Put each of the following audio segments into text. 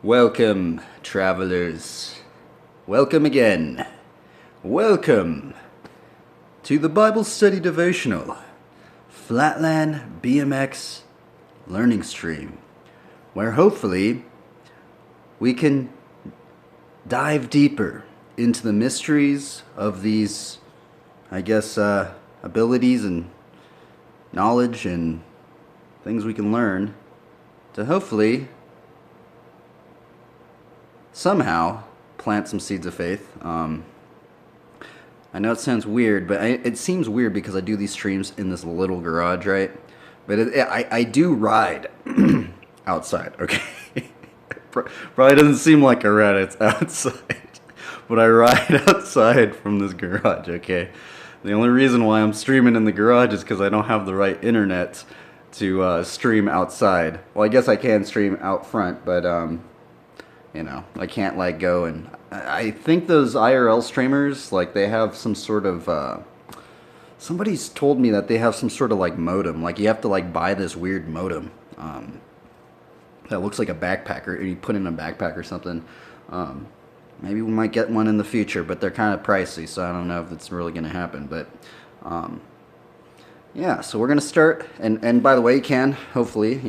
Welcome, travelers. Welcome again. Welcome to the Bible Study Devotional, Flatland BMX Learning Stream, where hopefully we can dive deeper into the mysteries of these, abilities and knowledge and things we can learn to hopefully somehow plant some seeds of faith. I know it sounds weird, but it seems weird because I do these streams in this little garage, right? But I do ride outside, okay? Probably doesn't seem like I ride it's outside, but I ride outside from this garage, okay? The only reason why I'm streaming in the garage is because I don't have the right internet to stream outside. Well, I guess I can stream out front, but I can't go and I think those IRL streamers, they have some sort of somebody's told me that they have some sort of modem. You have to buy this weird modem that looks like a backpack, or you put in a backpack or something. Maybe we might get one in the future, but they're kind of pricey, so I don't know if it's really going to happen. But yeah, so we're going to start, and by the way, you can hopefully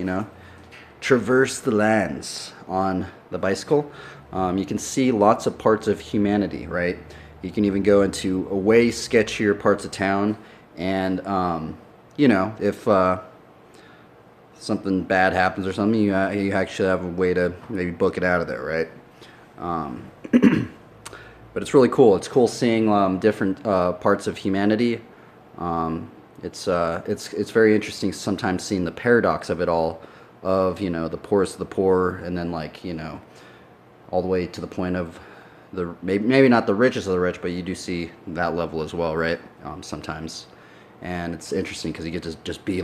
traverse the lands on the bicycle. You can see lots of parts of humanity, right? You can even go into a way sketchier parts of town, and if something bad happens or something, you actually have a way to maybe book it out of there, right? But it's really cool. It's cool seeing different parts of humanity. It's very interesting sometimes seeing the paradox of it all, of the poorest of the poor, and then all the way to the point of the maybe not the richest of the rich, but you do see that level as well, right? Sometimes, and it's interesting because you get to just be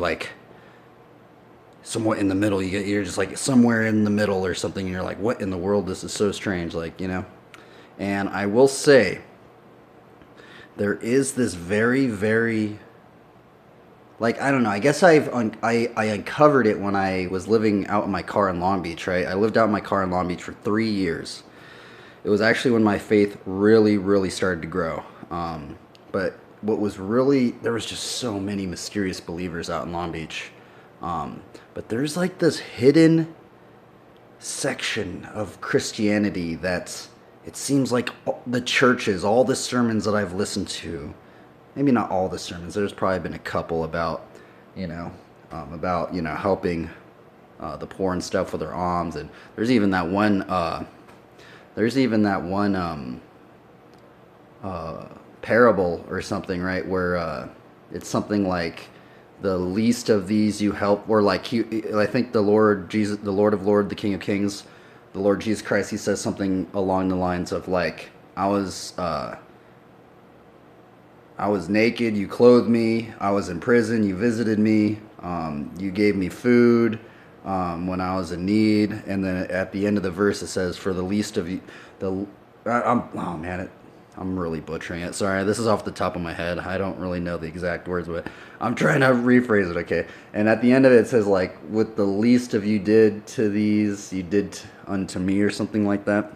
somewhat in the middle. You're just somewhere in the middle or something, and you're like, what in the world? This is so strange, And I will say, there is this very, very, I don't know, I guess I uncovered it when I was living out in my car in Long Beach, right? I lived out in my car in Long Beach for 3 years. It was actually when my faith really, really started to grow. But what was really, there was just so many mysterious believers out in Long Beach. But there's this hidden section of Christianity that it seems like the churches, all the sermons that I've listened to, maybe not all the sermons, there's probably been a couple about, helping the poor and stuff with their alms. And there's even that one, parable or something, right, where it's something like, the least of these you help, or I think the Lord Jesus, the Lord of Lords, the King of Kings, the Lord Jesus Christ, he says something along the lines of I was naked, you clothed me. I was in prison, you visited me. You gave me food when I was in need. And then at the end of the verse, it says, "For the least of you, I'm really butchering it. Sorry, this is off the top of my head. I don't really know the exact words, but I'm trying to rephrase it, okay? And at the end of it, it says, with the least of you did to these, you did unto me," or something like that.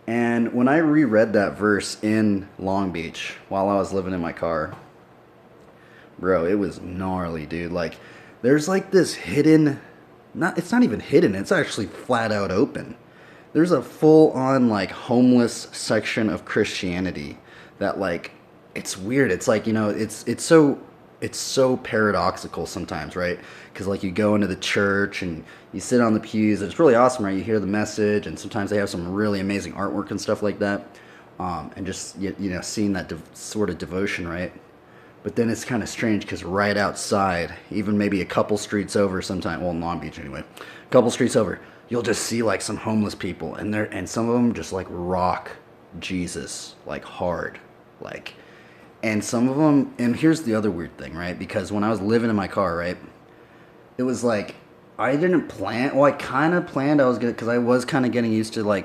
And when I reread that verse in Long Beach while I was living in my car, bro, it was gnarly, dude. There's this hidden, it's not even hidden, it's actually flat out open. There's a full-on homeless section of Christianity that it's weird. It's it's so paradoxical sometimes, right? Because you go into the church and you sit on the pews, and it's really awesome, right? You hear the message, and sometimes they have some really amazing artwork and stuff like that, and just seeing that sort of devotion, right? But then it's kind of strange because right outside, even maybe a couple streets over, sometime, well, in Long Beach anyway, a couple streets over, you'll just see some homeless people, and some of them just rock Jesus hard, and some of them, and here's the other weird thing, right? Because when I was living in my car, right, it was I didn't plan, well, I kind of planned, because I was kind of getting used to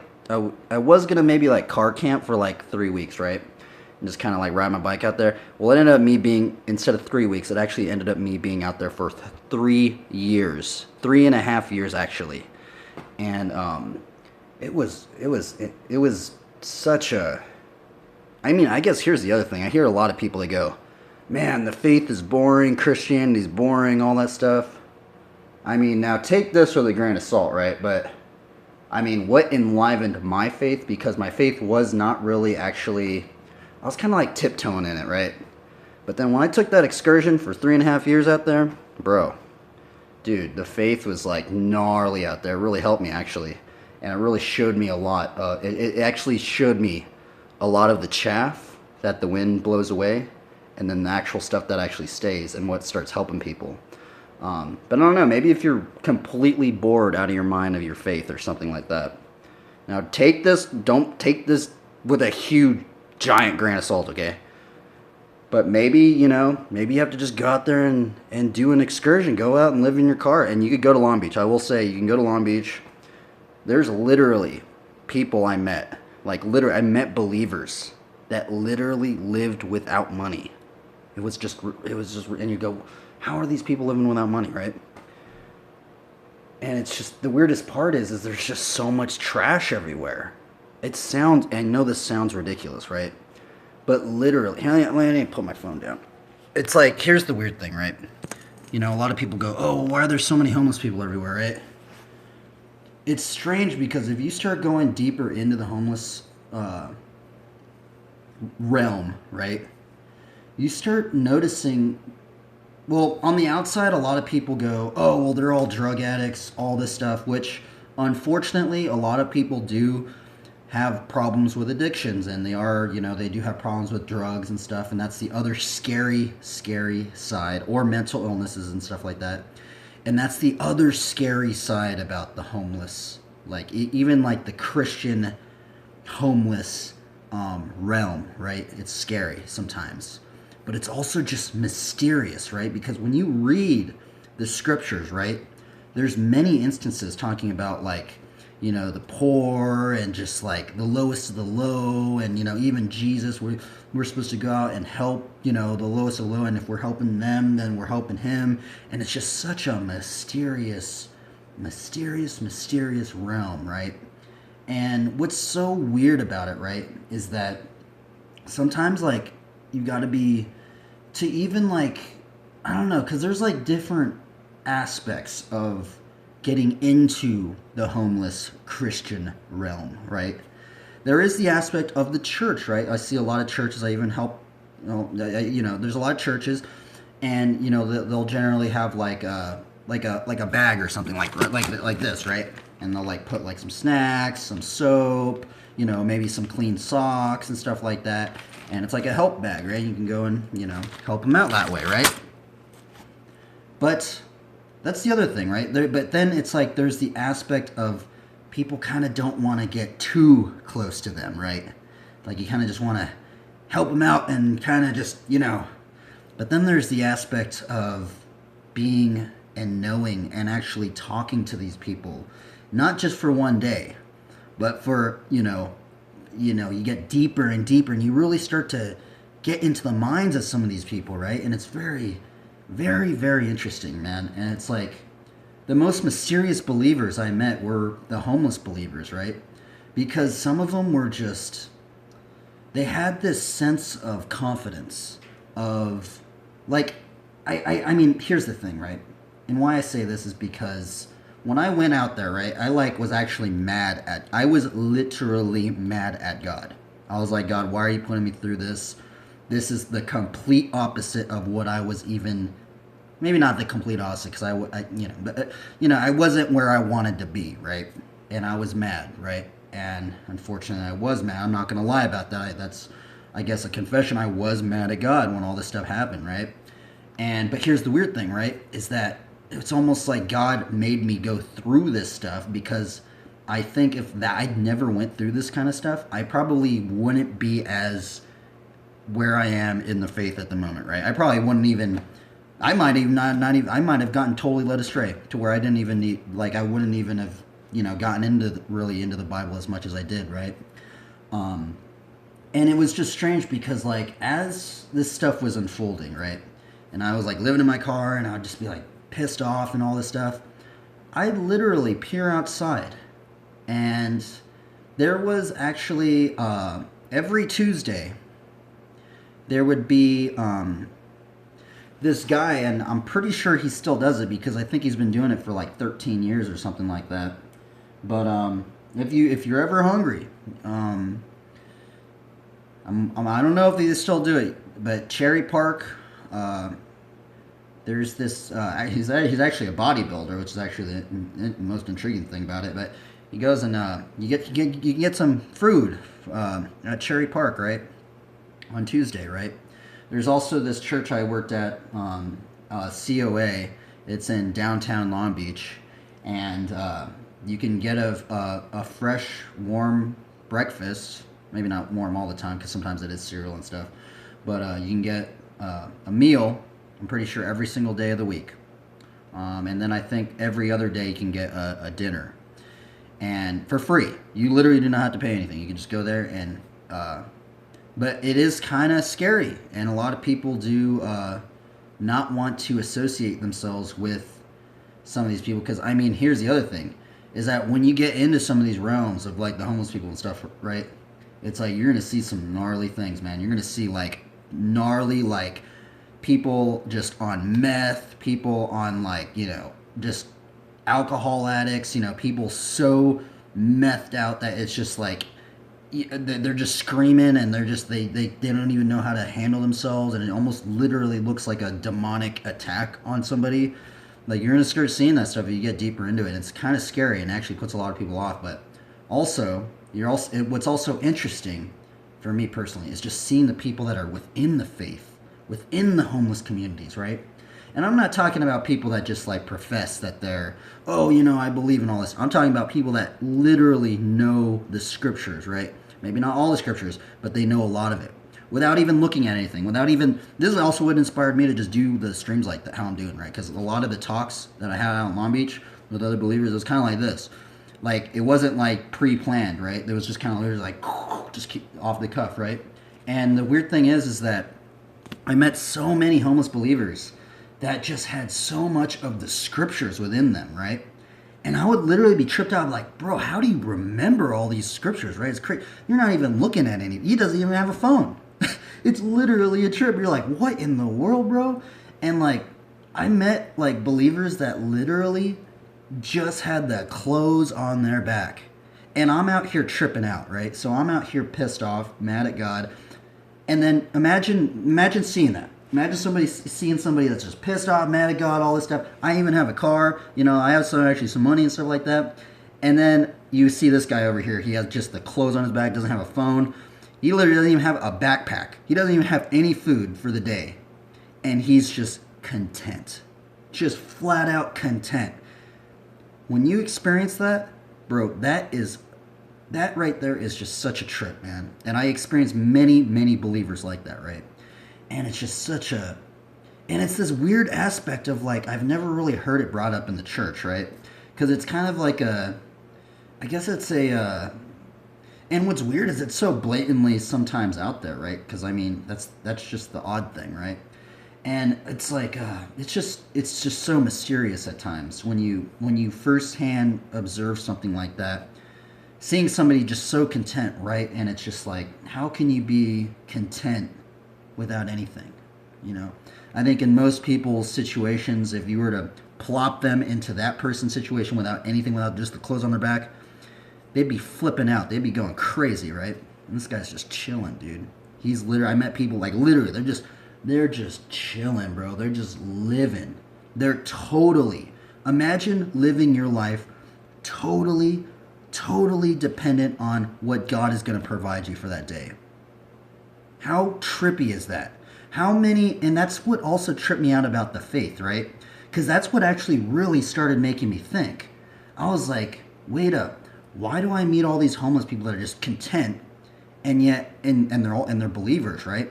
I was gonna maybe car camp for 3 weeks, right? And just kind of ride my bike out there. Well, it ended up me being, instead of 3 weeks, it actually ended up me being out there for 3 years, 3.5 years actually. and it was such a. I mean, I guess here's the other thing. I hear a lot of people that go, "Man, the faith is boring. Christianity's boring. All that stuff." I mean, now take this with a grain of salt, right? But I mean, what enlivened my faith? Because my faith was not really actually. I was kind of like tiptoeing in it, right? But then when I took that excursion for 3.5 years out there, bro, dude, the faith was like gnarly out there. It really helped me actually, and it really showed me a lot. It actually showed me a lot of the chaff that the wind blows away, and then the actual stuff that actually stays and what starts helping people. But I don't know. Maybe if you're completely bored out of your mind of your faith or something like that. Now take this. Don't take this with a huge, giant grain of salt, okay? But maybe, maybe you have to just go out there and do an excursion. Go out and live in your car. And you could go to Long Beach. I will say, you can go to Long Beach. There's literally people I met. Like, literally, I met believers that literally lived without money. It was just, and you go, how are these people living without money, right? And it's just, the weirdest part is there's just so much trash everywhere. I know this sounds ridiculous, right? But literally, I need to put my phone down. It's like, here's the weird thing, right? A lot of people go, oh, why are there so many homeless people everywhere, right? It's strange because if you start going deeper into the homeless realm, right? You start noticing, well, on the outside, a lot of people go, oh, well, they're all drug addicts, all this stuff, which unfortunately, a lot of people do have problems with addictions, and they do have problems with drugs and stuff, and that's the other scary side, or mental illnesses and stuff like that. And that's the other scary side about the homeless, like even like the Christian homeless realm, right? It's scary sometimes, but it's also just mysterious, right? Because when you read the scriptures, right, there's many instances talking about like, the poor and just like the lowest of the low, and even Jesus, we're supposed to go out and help the lowest of the low, and if we're helping them, then we're helping him. And it's just such a mysterious realm, right? And what's so weird about it, right, is that sometimes like you got to be to even like, I don't know, because there's like different aspects of getting into the homeless Christian realm, right? There is the aspect of the church, right? I see a lot of churches. I even help, there's a lot of churches, and they'll generally have like a bag or something like this, right? And they'll like put like some snacks, some soap, maybe some clean socks and stuff like that. And it's like a help bag, right? You can go and help them out that way, right? But that's the other thing, right? But then it's like there's the aspect of people kind of don't want to get too close to them, right? Like you kind of just want to help them out and kind of just, But then there's the aspect of being and knowing and actually talking to these people, not just for one day, but for, you get deeper and deeper, and you really start to get into the minds of some of these people, right? And it's very, very, very interesting, man. And it's like the most mysterious believers I met were the homeless believers, right? Because some of them were just, they had this sense of confidence of like, I mean, here's the thing, right? And why I say this is because when I went out there, right, I was actually I was literally mad at God. I was like, God, why are you putting me through this? This is the complete opposite of what I was even, maybe not the complete opposite, because I wasn't where I wanted to be, right? And I was mad, right? And unfortunately, I was mad. I'm not going to lie about that. That's, I guess, a confession. I was mad at God when all this stuff happened, right? But here's the weird thing, right? Is that it's almost like God made me go through this stuff, because I think if I'd never went through this kind of stuff, I probably wouldn't be as where I am in the faith at the moment, right? I probably wouldn't even, I might even not even, I might have gotten totally led astray to where I didn't even need, like I wouldn't even have, gotten into the Bible as much as I did, right? And it was just strange because like as this stuff was unfolding, right? And I was like living in my car, and I'd just be like pissed off and all this stuff. I'd literally peer outside And there was actually every Tuesday there would be this guy, and I'm pretty sure he still does it because I think he's been doing it for like 13 years or something like that. But if you're ever hungry, I don't know if they still do it, but Cherry Park, there's this. He's actually a bodybuilder, which is actually the most intriguing thing about it. But he goes and you can get some food at Cherry Park, right, on Tuesday, right. There's also this church I worked at, COA. It's in downtown Long Beach, and you can get a fresh, warm breakfast. Maybe not warm all the time because sometimes it is cereal and stuff. But you can get a meal, I'm pretty sure, every single day of the week. And then I think every other day you can get a dinner. And for free. You literally do not have to pay anything. You can just go there and... but it is kind of scary. And a lot of people do not want to associate themselves with some of these people. Because, I mean, here's the other thing. Is that when you get into some of these realms of, like, the homeless people and stuff, right? It's like you're going to see some gnarly things, man. You're going to see, like, gnarly, like, people just on meth, people on, like, you know, just alcohol addicts, you know, people so methed out that it's just like they're just screaming and they're just they don't even know how to handle themselves, and it almost literally looks like a demonic attack on somebody. Like, you're going to start seeing that stuff if you get deeper into it. It's kind of scary and actually puts a lot of people off. But also, what's also interesting for me personally is just seeing the people that are within the faith, within the homeless communities, right? And I'm not talking about people that just like profess that they're, oh, you know, I believe in all this. I'm talking about people that literally know the scriptures, right? Maybe not all the scriptures, but they know a lot of it without even looking at anything, without even, this is also what inspired me to just do the streams like that, how I'm doing, right? Because a lot of the talks that I had out in Long Beach with other believers, it was kind of like this. Like, it wasn't like pre-planned, right? It was just kind of like, just keep off the cuff, right? And the weird thing is that I met so many homeless believers that just had so much of the scriptures within them, right? And I would literally be tripped out, like, bro, how do you remember all these scriptures, right? It's crazy. You're not even looking at any. He doesn't even have a phone. It's literally a trip. You're like, what in the world, bro? And, like, I met, like, believers that literally just had the clothes on their back. And I'm out here tripping out, right? So I'm out here pissed off, mad at God. And then imagine seeing that. Imagine seeing somebody that's just pissed off, mad at God, all this stuff. I even have a car, you know, I have some money and stuff like that. And then you see this guy over here. He has just the clothes on his back, doesn't have a phone. He literally doesn't even have a backpack. He doesn't even have any food for the day. And he's just content. Just flat out content. When you experience that, bro, that right there is just such a trip, man. And I experienced many, many believers like that, right? And it's just and it's this weird aspect of, like, I've never really heard it brought up in the church, right? Because it's kind of like and what's weird is it's so blatantly sometimes out there, right? Because, I mean, that's just the odd thing, right? And it's like, it's just so mysterious at times when you firsthand observe something like that. Seeing somebody just so content, right? And it's just like, how can you be content without anything, you know? I think in most people's situations, if you were to plop them into that person's situation without anything, without just the clothes on their back, they'd be flipping out. They'd be going crazy, right? And this guy's just chilling, dude. He's literally, I met people, like, literally, they're just chilling, bro. They're just living. They're totally, imagine living your life totally dependent on what God is going to provide you for that day. How trippy is that? And that's what also tripped me out about the faith, right? Because that's what actually really started making me think. I was like, wait up. Why do I meet all these homeless people that are just content, and yet, and they're believers, right?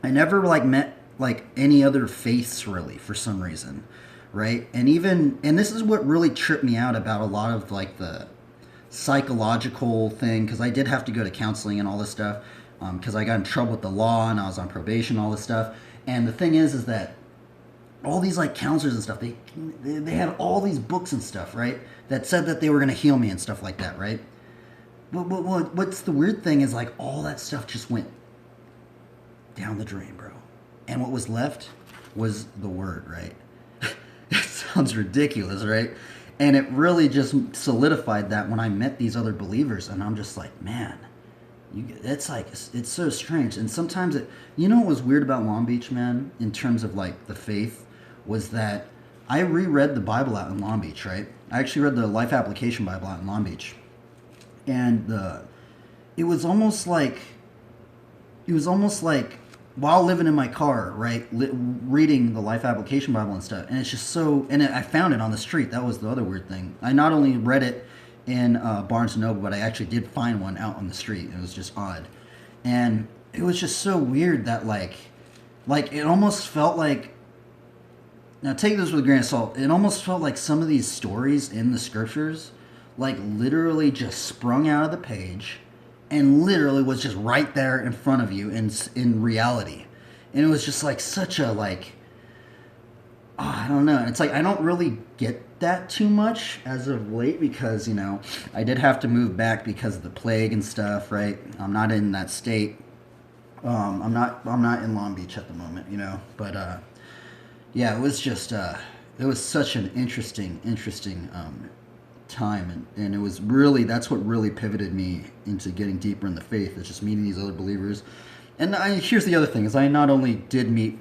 I never met like any other faiths really for some reason, right? And this is what really tripped me out about a lot of like the psychological thing, because I did have to go to counseling and all this stuff, because I got in trouble with the law and I was on probation, all this stuff. And the thing is that all these like counselors and stuff, they had all these books and stuff, right? that said that they were going to heal me and stuff like that, right? What's the weird thing is like all that stuff just went down the drain, bro. And what was left was the word, right? It sounds ridiculous, right? And it really just solidified that when I met these other believers, and I'm just like, man, it's like it's so strange. And sometimes what was weird about Long Beach, man, in terms of like the faith, was that I reread the Bible out in Long Beach, right? I actually read the Life Application Bible out in Long Beach, and it was almost like while living in my car, right, reading the Life Application Bible and stuff, and it's just so. And I found it on the street. That was the other weird thing. I not only read it in Barnes and Noble, but I actually did find one out on the street. It was just odd, and it was just so weird that like it almost felt like. Now take this with a grain of salt. It almost felt like some of these stories in the scriptures, like literally just sprung out of the page and literally was just right there in front of you in reality. And it was just like such a like, oh, I don't know. It's like I don't really get that too much as of late because, I did have to move back because of the plague and stuff, right? I'm not in that state. I'm not in Long Beach at the moment, but yeah, it was just it was such an interesting time, and it was really, that's what really pivoted me into getting deeper in the faith. It's just meeting these other believers. And here's the other thing: is I not only did meet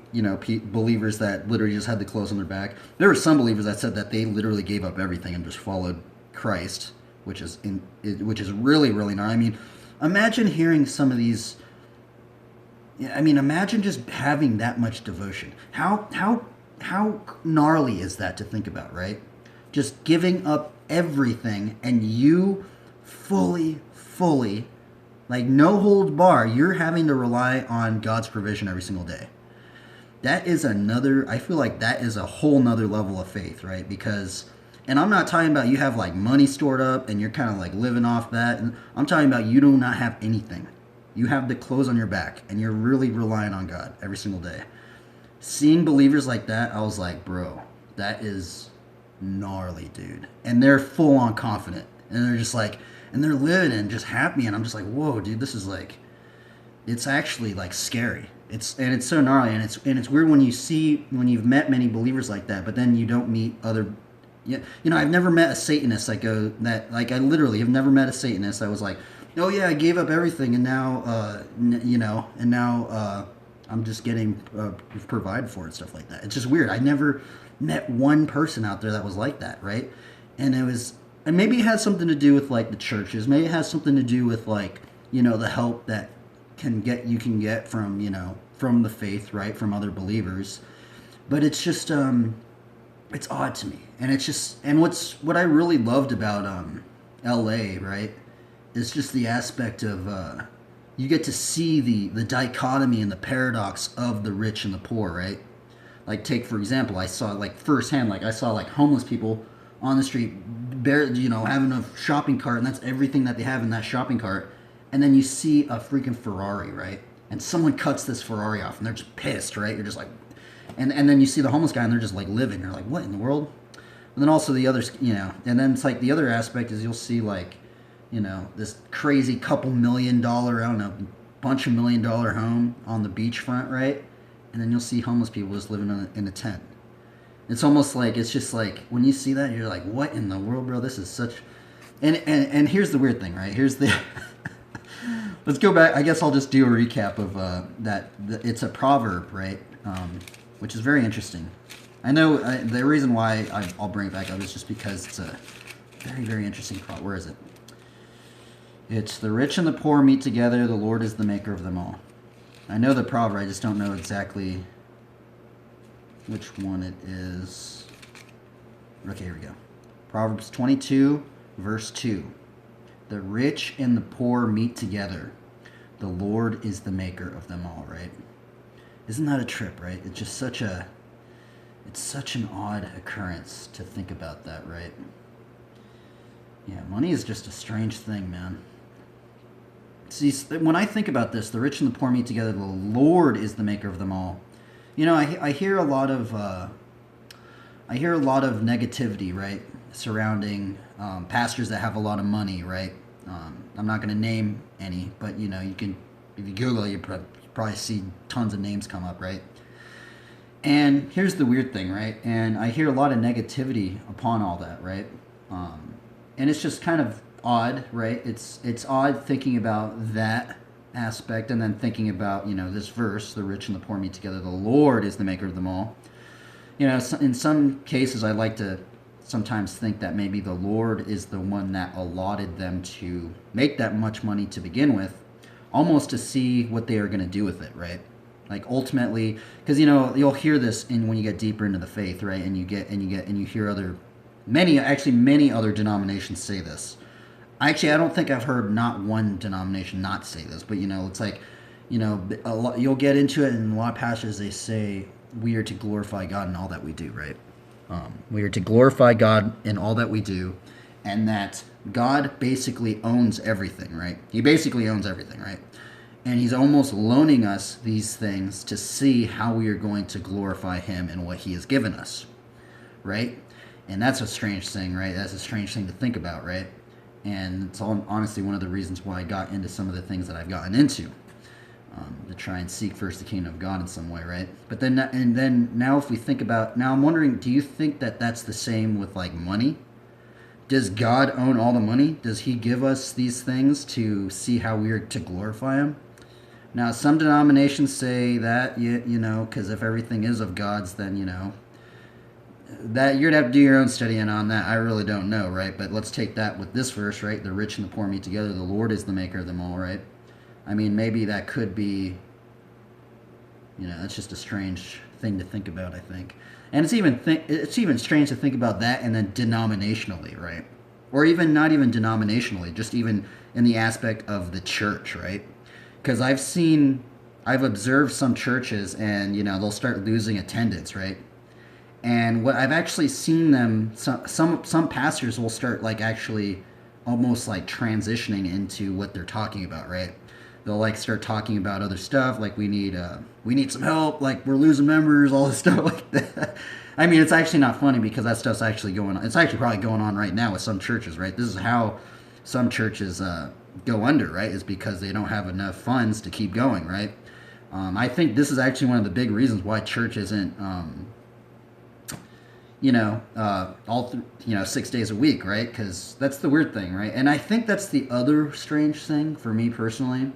believers that literally just had the clothes on their back. There were some believers that said that they literally gave up everything and just followed Christ, which is really really nice. I mean, imagine hearing some of these. I mean, imagine just having that much devotion. How gnarly is that to think about, right? Just giving up everything and you fully, like no hold bar, you're having to rely on God's provision every single day. That is I feel like that is a whole nother level of faith, right? Because, and I'm not talking about you have like money stored up and you're kind of like living off that. And I'm talking about you do not have anything. You have the clothes on your back and you're really relying on God every single day. Seeing believers like that, I was like, bro, that is gnarly, dude. And they're full on confident, and they're just like, and they're living and just happy, and I'm just like, whoa, dude, this is like, it's actually like scary. It's so gnarly, and it's weird when you've met many believers like that, but then you don't meet other. I've never met a Satanist I literally have never met a Satanist that was like, oh yeah, I gave up everything and now I'm just getting provided for and stuff like that. It's just weird. I never met one person out there that was like that, right? And maybe it has something to do with like the churches. Maybe it has something to do with like, the help that you can get from, from the faith, right? From other believers. But it's just, it's odd to me. And it's just, and what I really loved about LA, right, is just the aspect of you get to see the dichotomy and the paradox of the rich and the poor, right? Like take for example, I saw like firsthand, like I saw like homeless people on the street, having a shopping cart, and that's everything that they have in that shopping cart. And then you see a freaking Ferrari, right? And someone cuts this Ferrari off, and they're just pissed, right? You're just like, and then you see the homeless guy, and they're just like living. You're like, what in the world? And then also the others, and then it's like the other aspect is you'll see like, this crazy couple $1 million, I don't know, bunch of $1 million home on the beachfront, right? And then you'll see homeless people just living in a tent. It's almost like, it's just like, when you see that, you're like, what in the world, bro? This is such... And here's the weird thing, right? Here's the... Let's go back. I guess I'll just do a recap of that. It's a proverb, right? Which is very interesting. I know the reason why I'll bring it back up is just because it's a very, very interesting proverb. Where is it? It's the rich and the poor meet together. The Lord is the maker of them all. I know the proverb. I just don't know exactly which one it is. Okay, here we go. Proverbs 22, verse 2. The rich and the poor meet together. The Lord is the maker of them all, right? Isn't that a trip, right? It's just such an odd occurrence to think about that, right? Yeah, money is just a strange thing, man. See, when I think about this, the rich and the poor meet together, the Lord is the maker of them all. I hear a lot of negativity, right, surrounding pastors that have a lot of money, right? I'm not going to name any, but you know, you can, if you Google it, you probably see tons of names come up, right? And here's the weird thing, right? And I hear a lot of negativity upon all that, right? And it's just kind of odd, right? It's odd thinking about that aspect and then thinking about, you know, this verse, the rich and the poor meet together. The Lord is the maker of them all. You know, in some cases, I like to sometimes think that maybe the Lord is the one that allotted them to make that much money to begin with, almost to see what they are going to do with it, right? Like ultimately, because you know you'll hear this in when you get deeper into the faith, right? And you hear many other denominations say this. I don't think I've heard not one denomination not say this, but you know, it's like, you know, you'll get into it, and a lot of pastors they say we are to glorify God in all that we do, right? We are to glorify God in all that we do, and that God basically owns everything, right? He basically owns everything, right? And he's almost loaning us these things to see how we are going to glorify him and what he has given us, right? And that's a strange thing, right? That's a strange thing to think about, right? And it's honestly one of the reasons why I got into some of the things that I've gotten into, to try and seek first the kingdom of God in some way, right? But then now if we think about, now I'm wondering, do you think that that's the same with like money? Does God own all the money? Does he give us these things to see how we are to glorify him? Now, some denominations say that, you know, because if everything is of God's, then, you know, that you're going to have to do your own studying on that. I really don't know, right? But let's take that with this verse, right? The rich and the poor meet together. The Lord is the maker of them all, right? I mean, maybe that could be, you know, that's just a strange thing to think about, I think. And it's even strange to think about that and then denominationally, right? Or even not even denominationally, just even in the aspect of the church, right? Because I've observed some churches, and you know they'll start losing attendance, right? And what I've actually seen them, some pastors will start like actually almost like transitioning into what they're talking about, right? They'll like start talking about other stuff, like we need some help, like we're losing members, all this stuff like that. I mean, it's actually not funny because that stuff's actually going on. It's actually probably going on right now with some churches, right? This is how some churches go under, right? Is because they don't have enough funds to keep going, right? I think this is actually one of the big reasons why church isn't, you know, 6 days a week, right? Because that's the weird thing, right? And I think that's the other strange thing for me personally,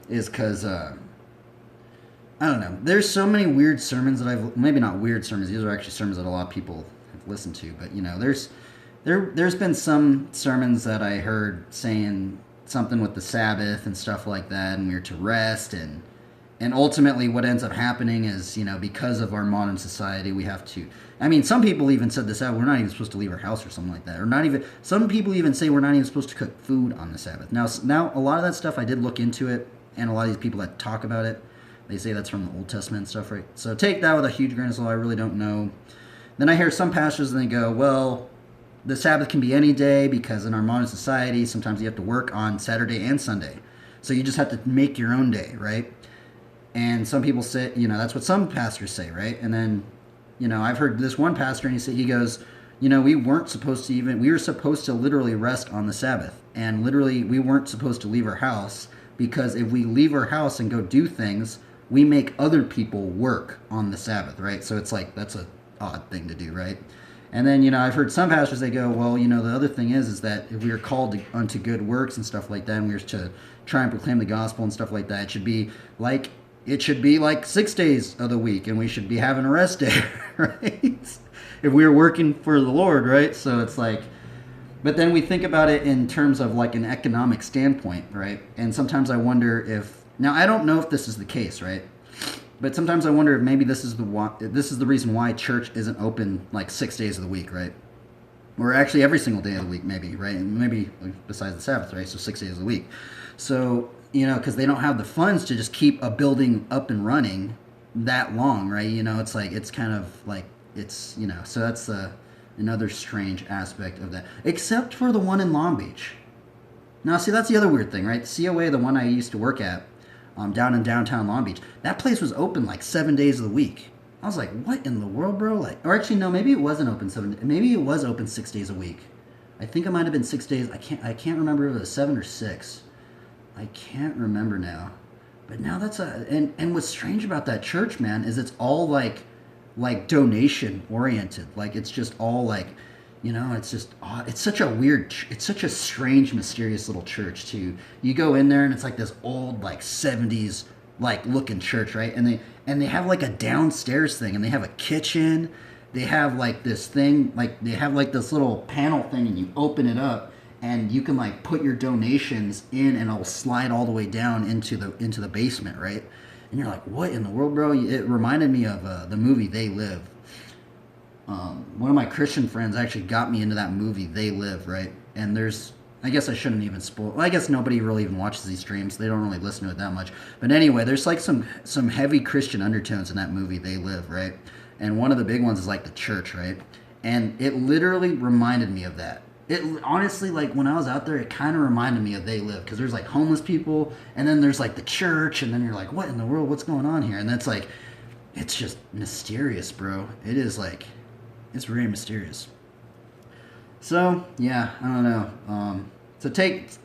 is because I don't know. There's so many weird sermons that maybe not weird sermons. These are actually sermons that a lot of people have listened to, but you know, there's been some sermons that I heard saying something with the Sabbath and stuff like that, and we're to rest, and ultimately what ends up happening is, you know, because of our modern society, we have to, I mean, some people even said this out, we're not even supposed to leave our house or something like that, or not even, some people even say we're not even supposed to cook food on the Sabbath. Now a lot of that stuff, I did look into it, and a lot of these people that talk about it, they say that's from the Old Testament and stuff, right? So take that with a huge grain of salt. I really don't know. Then I hear some pastors and they go, well, the Sabbath can be any day because in our modern society, sometimes you have to work on Saturday and Sunday. So you just have to make your own day, right? And some people say, you know, that's what some pastors say, right? And then, you know, I've heard this one pastor, and he goes, you know, we were supposed to literally rest on the Sabbath. And literally, we weren't supposed to leave our house, because if we leave our house and go do things, we make other people work on the Sabbath, right? So it's like, that's an odd thing to do, right? And then, you know, I've heard some pastors, they go, well, you know, the other thing is that if we are called unto good works and stuff like that, and we're to try and proclaim the gospel and stuff like that, it should be like 6 days of the week, and we should be having a rest day, right? If we are working for the Lord, right? So it's like, but then we think about it in terms of like an economic standpoint, right? And sometimes I wonder if, now I don't know if this is the case, right? But sometimes I wonder if maybe this is the reason why church isn't open like 6 days of the week, right? Or actually every single day of the week, maybe, right? And maybe besides the Sabbath, right? So 6 days of the week. So, you know, because they don't have the funds to just keep a building up and running that long, right? You know, it's like, it's kind of like, it's, you know, so that's another strange aspect of that. Except for the one in Long Beach. Now, see, that's the other weird thing, right? COA, the one I used to work at, down in downtown Long Beach, that place was open like 7 days of the week. I was like, what in the world, bro? Like, or actually, no, maybe it wasn't open maybe it was open 6 days a week. I think it might have been 6 days. I can't remember if it was 7 or 6. I can't remember now. But now that's a and what's strange about that church, man, is it's all like donation oriented. Like it's just all like, it's just it's such a weird, it's such a strange, mysterious little church too. You go in there and it's like this old like 70s like looking church, right? And they have like a downstairs thing, and they have a kitchen. They have like this thing, like they have like this little panel thing, and you open it up, and you can like put your donations in, and it'll slide all the way down into the basement, right? And you're like, what in the world, bro? It reminded me of the movie They Live. One of my Christian friends actually got me into that movie They Live, right? And I guess I shouldn't even spoil. Well, I guess nobody really even watches these streams. They don't really listen to it that much. But anyway, there's like some heavy Christian undertones in that movie They Live, right? And one of the big ones is like the church, right? And it literally reminded me of that. It honestly, like when I was out there, it kind of reminded me of They Live, because there's like homeless people, and then there's like the church, and then you're like, what in the world? What's going on here? And that's like, it's just mysterious, bro. It is like, it's very mysterious. So yeah, I don't know. So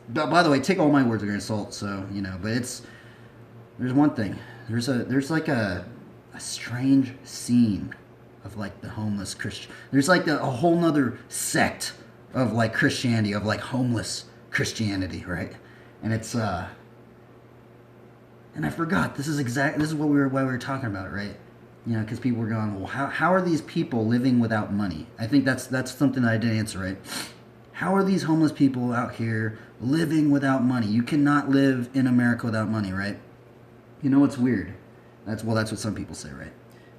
by the way, take all my words with a grain of salt. So but there's one thing. There's like a strange scene of like the homeless Christian. There's like a whole nother sect of like Christianity, of like homeless Christianity, right? And it's and I forgot, this is what why we were talking about it, right? Because people were going, well, how are these people living without money? I think that's something that I didn't answer, right? How are these homeless people out here living without money? You cannot live in America without money, right? You know what's weird? That's what some people say, right?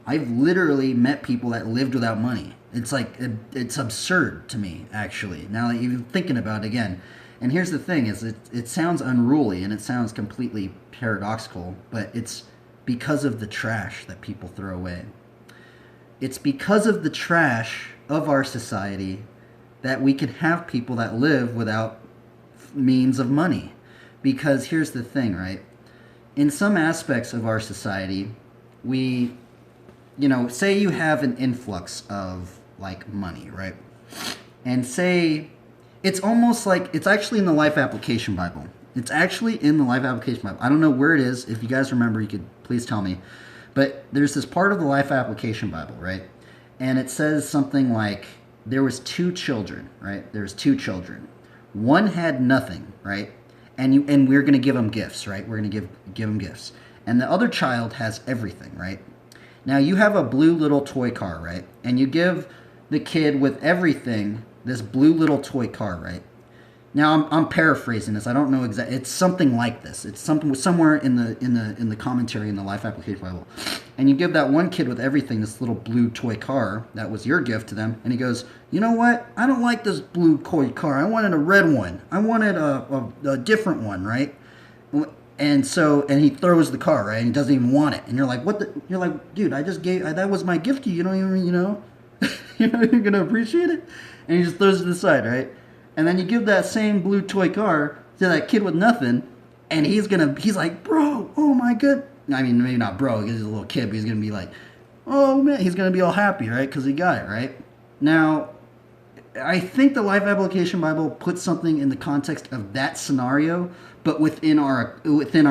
I've literally met people that lived without money. It's like, it's absurd to me, actually. Now that you're thinking about it again. And here's the thing, is it sounds unruly, and it sounds completely paradoxical, but it's because of the trash that people throw away. It's because of the trash of our society that we can have people that live without means of money. Because here's the thing, right? In some aspects of our society, we, say you have an influx of like money, right? And say it's almost like, it's actually in the Life Application Bible. It's actually in the Life Application Bible. I don't know where it is. If you guys remember, you could please tell me. But there's this part of the Life Application Bible, right? And it says something like, there was 2 children, right? There's 2 children. One had nothing, right? And we're going to give them gifts, right? We're going to give them gifts. And the other child has everything, right? Now you have a blue little toy car, right? And you give the kid with everything this blue little toy car, right? Now I'm paraphrasing this. I don't know exactly. It's something like this. It's something somewhere in the commentary in the Life Application Bible. And you give that one kid with everything this little blue toy car that was your gift to them, and he goes, you know what? I don't like this blue toy car. I wanted a red one. I wanted a different one, right? And he throws the car, right? And he doesn't even want it. And you're like, what the? You're like, dude, I just gave that was my gift to you. You don't even you're gonna appreciate it. And he just throws it to the side, right? And then you give that same blue toy car to that kid with nothing, and he's like, bro, oh my god. I mean, maybe not bro, because he's a little kid, but he's going to be like, oh man, he's going to be all happy, right? Because he got it, right? Now, I think the Life Application Bible puts something in the context of that scenario, but within our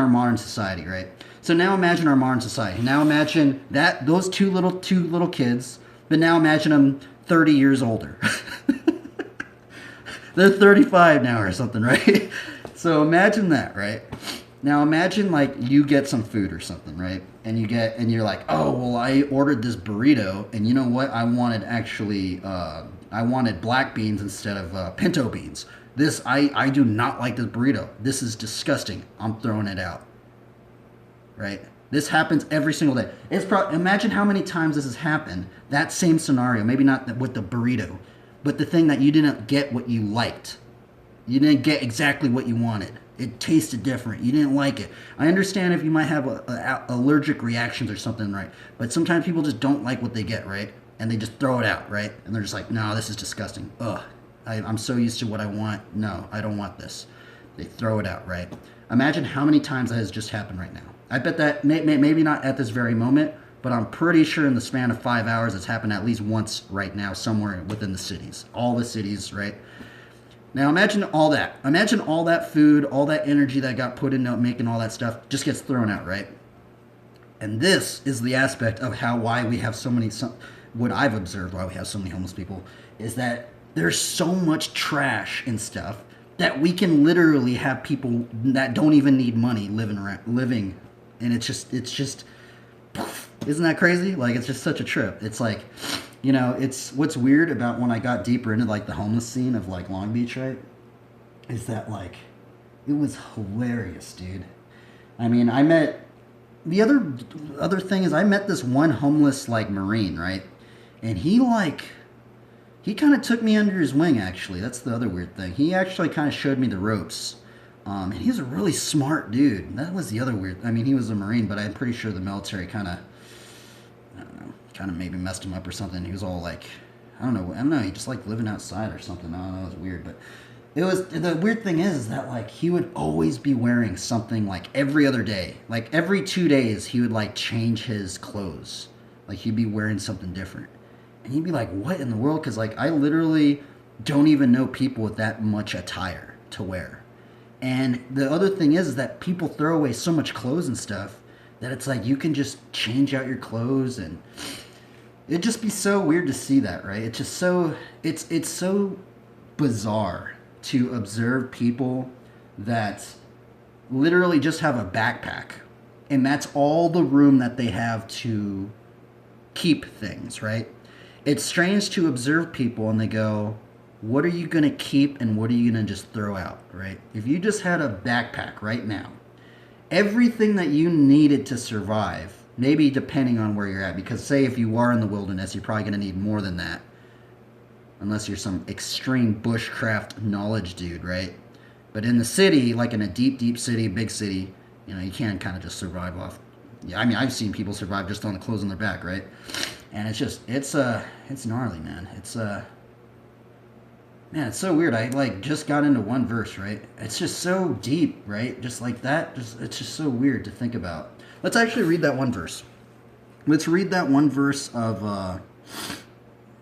modern society, right? So now imagine our modern society. Now imagine those two little kids, but now imagine them 30 years older. They're 35 now or something, right? So imagine that, right? Now imagine like you get some food or something, right? And you're like, oh, well, I ordered this burrito, and you know what? I wanted black beans instead of pinto beans. I do not like this burrito. This is disgusting. I'm throwing it out. Right? This happens every single day. Imagine how many times this has happened. That same scenario, maybe not with the burrito, but the thing that you didn't get what you liked. You didn't get exactly what you wanted. It tasted different. You didn't like it. I understand if you might have allergic reactions or something, right? But sometimes people just don't like what they get, right? And they just throw it out, right? And they're just like, no, this is disgusting. Ugh, I'm so used to what I want. No, I don't want this. They throw it out, right? Imagine how many times that has just happened right now. I bet that maybe not at this very moment, but I'm pretty sure in the span of 5 hours it's happened at least once right now somewhere within the cities. All the cities, right? Now imagine all that. Imagine all that food, all that energy that got put into making all that stuff just gets thrown out, right? And this is the aspect of why we have so many. What I've observed why we have so many homeless people is that there's so much trash and stuff that we can literally have people that don't even need money living, and it's just isn't that crazy? Like, it's just such a trip. It's like, it's what's weird about when I got deeper into like the homeless scene of like Long Beach, right? Is that like it was hilarious, dude. I mean, I met the other thing is I met this one homeless like Marine, right? And he kind of took me under his wing. Actually, that's the other weird thing. He actually kind of showed me the ropes. And he's a really smart dude. That was the other weird. I mean, he was a Marine, but I'm pretty sure the military kind of, I don't know, kind of maybe messed him up or something. He was all like, I don't know. He just like living outside or something. I don't know. It was weird, but the weird thing is that like he would always be wearing something like every other day, like every 2 days he would like change his clothes, like he'd be wearing something different, and he'd be like, "What in the world?" Because like I literally don't even know people with that much attire to wear. And the other thing is that people throw away so much clothes and stuff that it's like you can just change out your clothes, and it'd just be so weird to see that, right? It's just so it's so bizarre to observe people that literally just have a backpack and that's all the room that they have to keep things, right? It's strange to observe people and they go, what are you going to keep and what are you going to just throw out, right? If you just had a backpack right now, everything that you needed to survive, maybe depending on where you're at, because say if you are in the wilderness, you're probably going to need more than that. Unless you're some extreme bushcraft knowledge dude, right? But in the city, like in a deep, deep city, big city, you can kind of just survive off. Yeah, I mean, I've seen people survive just on the clothes on their back, right? And it's gnarly, man. It's so weird. I like just got into one verse, right? It's just so deep, right? Just like that. It's just so weird to think about. Let's actually read that one verse. Let's read that one verse of.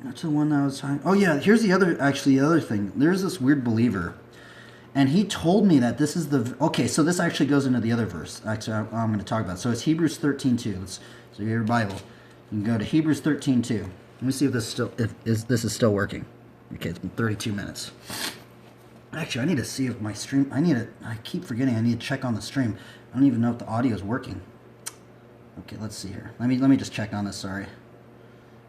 That's the one that I was trying. Oh yeah, here's the other thing. There's this weird believer, and he told me that this is the okay. So this actually goes into the other verse. Actually, I'm going to talk about. So it's Hebrews 13:2. So you have your Bible. You can go to Hebrews 13:2. Let me see if this is still working. Okay, it's been 32 minutes. Actually, I need to see if my stream. I keep forgetting. I need to check on the stream. I don't even know if the audio is working. Okay, let's see here. Let me just check on this. Sorry.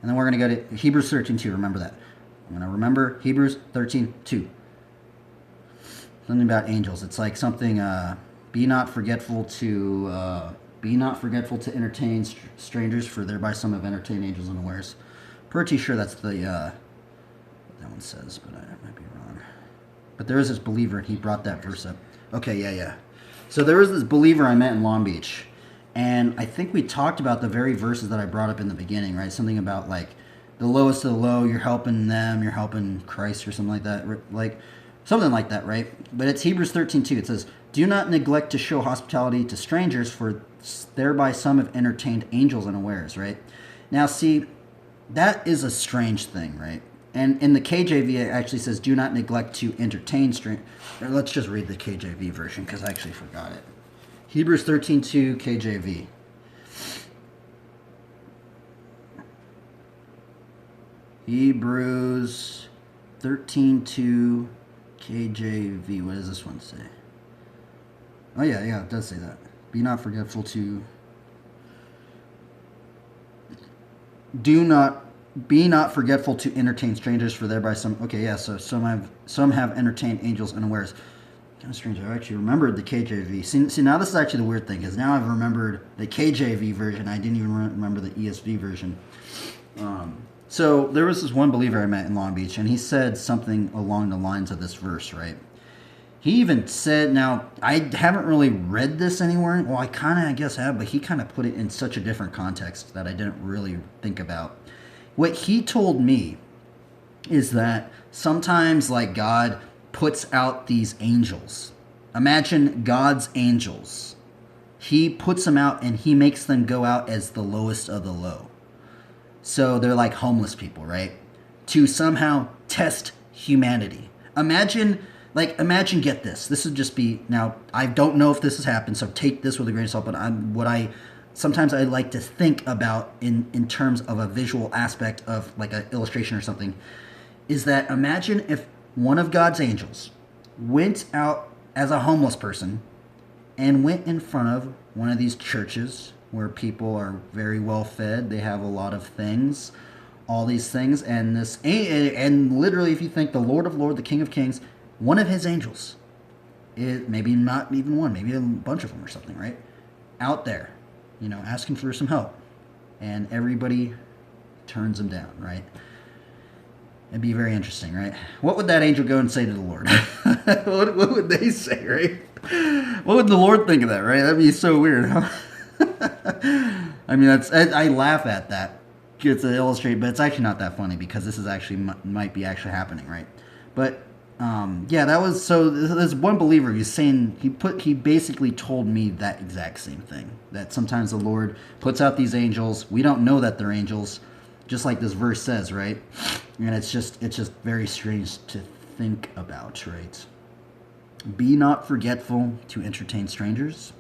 And then we're going to go to Hebrews 13:2. Remember that. I'm going to remember Hebrews 13:2. Something about angels. It's like something. Be not forgetful to entertain strangers, for thereby some have entertained angels unawares. Pretty sure that's the what that one says, but I might be wrong. But there is this believer, and he brought that verse up. Okay, yeah. So there was this believer I met in Long Beach. And I think we talked about the very verses that I brought up in the beginning, right? Something about like the lowest of the low, you're helping them, you're helping Christ or something like that. Like something like that, right? But it's Hebrews 13:2. It says, do not neglect to show hospitality to strangers, for thereby some have entertained angels unawares, right? Now see, that is a strange thing, right? And in the KJV, it actually says, do not neglect to entertain strangers. Let's just read the KJV version because I actually forgot it. Hebrews 13:2 KJV. Hebrews 13:2 KJV. What does this one say? Oh yeah, it does say that. Be not forgetful to. Be not forgetful to entertain strangers, for thereby some. Okay, yeah. So some have entertained angels unawares. Kind of strange. I actually remembered the KJV. See, now this is actually the weird thing, because now I've remembered the KJV version. I didn't even remember the ESV version. So there was this one believer I met in Long Beach, and he said something along the lines of this verse, right? He even said, now, I haven't really read this anywhere. Well, I guess have, but he kind of put it in such a different context that I didn't really think about. What he told me is that sometimes, like, God puts out these angels. Imagine God's angels. He puts them out and he makes them go out as the lowest of the low. So they're like homeless people, right? To somehow test humanity. Imagine, imagine, get this. This would just be, now, I don't know if this has happened, so take this with a grain of salt, but sometimes I like to think about in terms of a visual aspect of like an illustration or something, is that imagine if one of God's angels went out as a homeless person and went in front of one of these churches where people are very well fed, they have a lot of things, all these things, and literally, if you think the Lord of Lords, the King of Kings, one of his angels, maybe not even one, maybe a bunch of them or something, right? Out there, asking for some help, and everybody turns him down, right? It'd be very interesting, right? What would that angel go and say to the Lord? what would they say, right? What would the Lord think of that, right? That'd be so weird, huh? I mean, I laugh at that to illustrate, but it's actually not that funny because this is actually might be actually happening, right? But yeah, that was so. There's one believer. He's saying he basically told me that exact same thing. That sometimes the Lord puts out these angels. We don't know that they're angels, just like this verse says, right? And it's just very strange to think about, right? Be not forgetful to entertain strangers,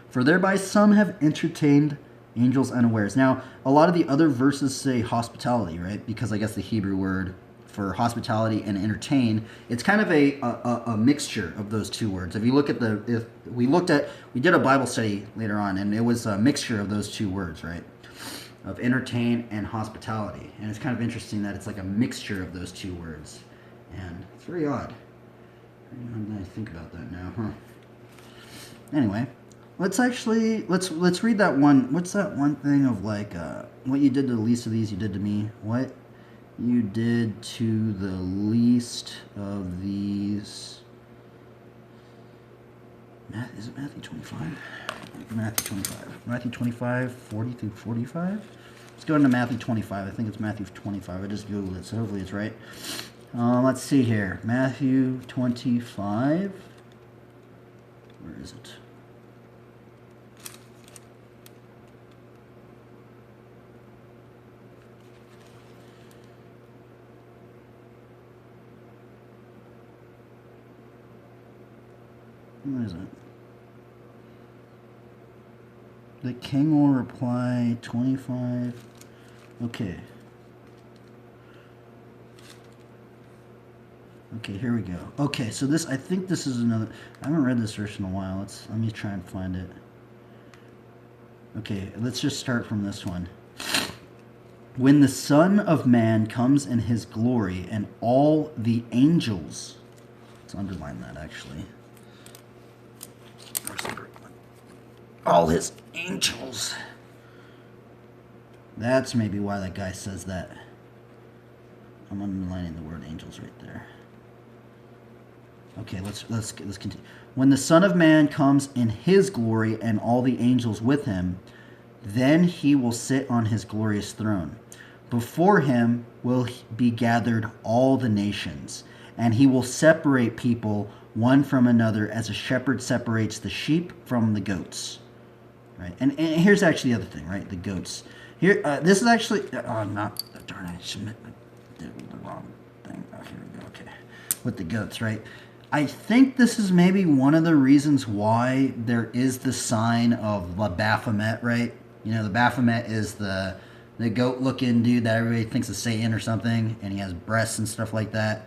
for thereby some have entertained angels unawares. Now, a lot of the other verses say hospitality, right? Because I guess the Hebrew word for hospitality and entertain, it's kind of a mixture of those two words. If you look at we did a Bible study later on, and it was a mixture of those two words, right? Of entertain and hospitality. And it's kind of interesting that it's like a mixture of those two words. And it's very odd. I think about that now, huh? Anyway, let's read that one. What's that one thing of like what you did to the least of these you did to me? What you did to the least of these. Is it Matthew 25? Matthew 25. Matthew 25, 40 through 45? Let's go into Matthew 25. I think it's Matthew 25. I just Googled it, so hopefully it's right. Let's see here. Matthew 25. Where is it? Where is it? The king will reply 25. Okay. Okay, here we go. Okay, so I think this is another. I haven't read this verse in a while. Let me try and find it. Okay, let's just start from this one. When the Son of Man comes in his glory and all the angels. Let's underline that actually. All his angels. That's maybe why that guy says that. I'm underlining the word angels right there. Okay, let's continue. When the Son of Man comes in his glory and all the angels with him, then he will sit on his glorious throne. Before him will be gathered all the nations, and he will separate people one from another as a shepherd separates the sheep from the goats. Right, and here's actually the other thing, right? The goats. Here, this is actually. Not darn it! I did the wrong thing. Oh, here we go. Okay, with the goats, right? I think this is maybe one of the reasons why there is the sign of the Baphomet, right? The Baphomet is the goat-looking dude that everybody thinks is Satan or something, and he has breasts and stuff like that.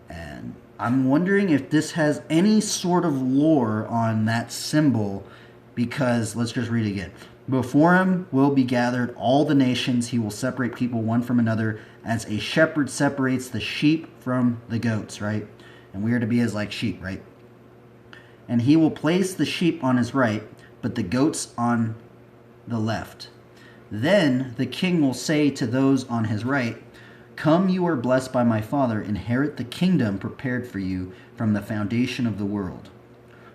And I'm wondering if this has any sort of lore on that symbol. Because, let's just read it again. Before him will be gathered all the nations. He will separate people one from another as a shepherd separates the sheep from the goats, right? And we are to be as like sheep, right? And he will place the sheep on his right, but the goats on the left. Then the king will say to those on his right, "Come, you are blessed by my Father, inherit the kingdom prepared for you from the foundation of the world.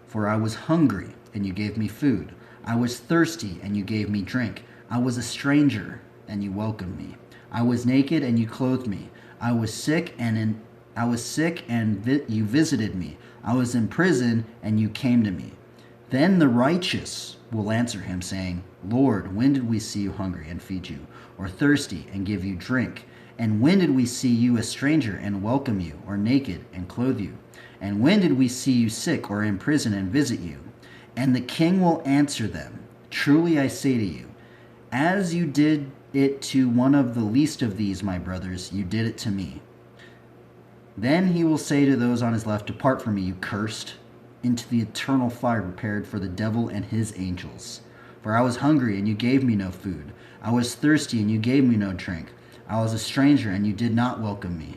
For I was hungry, and you gave me food. I was thirsty, and you gave me drink. I was a stranger, and you welcomed me. I was naked, and you clothed me. I was sick, and you visited me. I was in prison, and you came to me." Then the righteous will answer him, saying, "Lord, when did we see you hungry and feed you, or thirsty and give you drink? And when did we see you a stranger and welcome you, or naked and clothe you? And when did we see you sick or in prison and visit you? And the king will answer them, truly I say to you, as you did it to one of the least of these, my brothers, you did it to me. Then he will say to those on his left, depart from me, you cursed, into the eternal fire prepared for the devil and his angels. For I was hungry, and you gave me no food. I was thirsty, and you gave me no drink. I was a stranger, and you did not welcome me.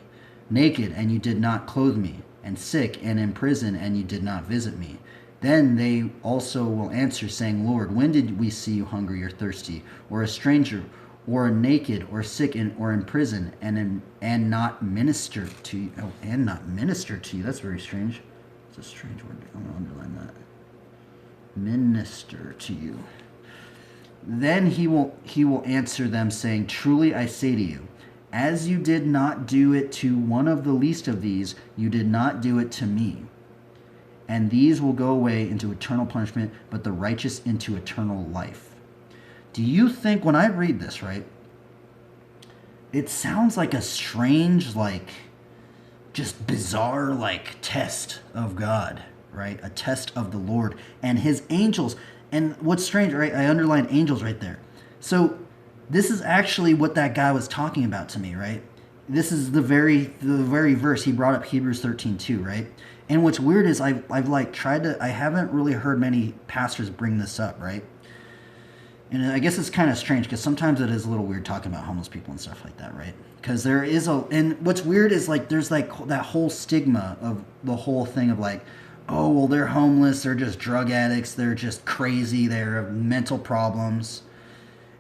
Naked, and you did not clothe me. And sick, and in prison, and you did not visit me. Then they also will answer, saying, Lord, when did we see you hungry or thirsty, or a stranger, or naked, or sick, or in prison, and not minister to you? Oh, and not minister to you. That's very strange. It's a strange word. I'm going to underline that. Minister to you. Then he will answer them, saying, truly I say to you, as you did not do it to one of the least of these, you did not do it to me. And these will go away into eternal punishment, but the righteous into eternal life. Do you think, when I read this, right, it sounds like a strange, like, just bizarre, like, test of God, right? A test of the Lord and his angels. And what's strange, right? I underlined angels right there. So this is actually what that guy was talking about to me, right? This is the very verse he brought up, Hebrews 13:2, right? And what's weird is I've like tried to, I haven't really heard many pastors bring this up, right? And I guess it's kind of strange because sometimes it is a little weird talking about homeless people and stuff like that, right? Because there is and what's weird is like there's like that whole stigma of the whole thing of like, oh, well, they're homeless, they're just drug addicts, they're just crazy, they have mental problems.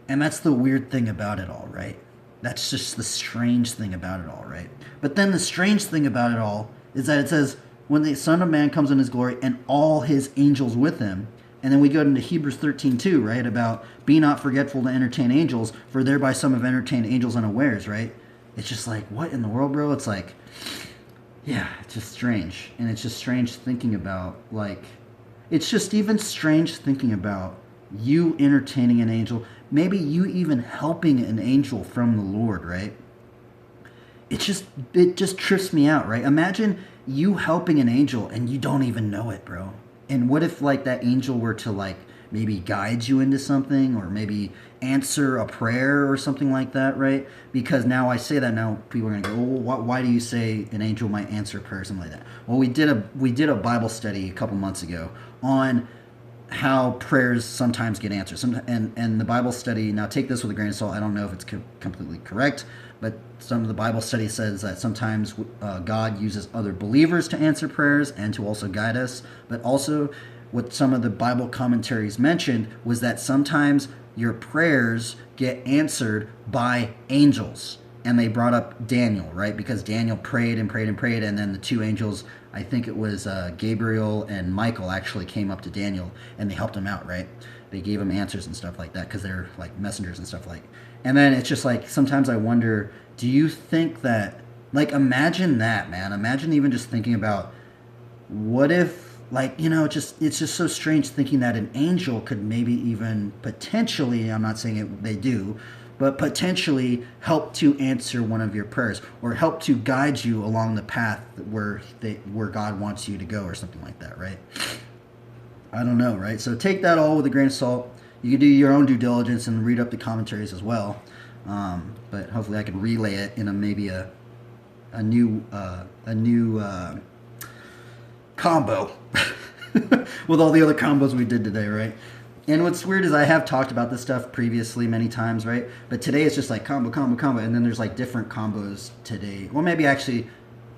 And that's the weird thing about it all, right? That's just the strange thing about it all, right? But then the strange thing about it all is that it says, when the Son of Man comes in his glory and all his angels with him. And then we go into Hebrews 13:2, right? About be not forgetful to entertain angels, for thereby some have entertained angels unawares, right? It's just like, what in the world, bro? It's like, yeah, it's just strange. And it's just strange thinking about, like, it's just even strange thinking about you entertaining an angel, maybe you even helping an angel from the Lord, right? It just trips me out, right? Imagine you helping an angel and you don't even know it, bro. And what if like that angel were to like maybe guide you into something or maybe answer a prayer or something like that, right? Because now I say that, now people are gonna go, well, why do you say an angel might answer a prayer or something like that? Well, we did a Bible study a couple months ago on how prayers sometimes get answered. And the Bible study, now take this with a grain of salt, I don't know if it's completely correct, but some of the Bible study says that sometimes God uses other believers to answer prayers and to also guide us. But also what some of the Bible commentaries mentioned was that sometimes your prayers get answered by angels. And they brought up Daniel, right? Because Daniel prayed and prayed and prayed, and then the two angels, I think it was Gabriel and Michael, actually came up to Daniel and they helped him out, right? They gave him answers and stuff like that because they're like messengers and stuff like. And then it's just like sometimes I wonder, do you think that, like, imagine that, man? Imagine even just thinking about what if, like, you know, it's just so strange thinking that an angel could maybe even potentially, I'm not saying they do, but potentially help to answer one of your prayers or help to guide you along the path where God wants you to go or something like that, right? I don't know, right? So take that all with a grain of salt. You can do your own due diligence and read up the commentaries as well. But hopefully I can relay it in maybe a new combo with all the other combos we did today, right? And what's weird is I have talked about this stuff previously many times, right? But today it's just like combo, and then there's like different combos today. Well, maybe actually,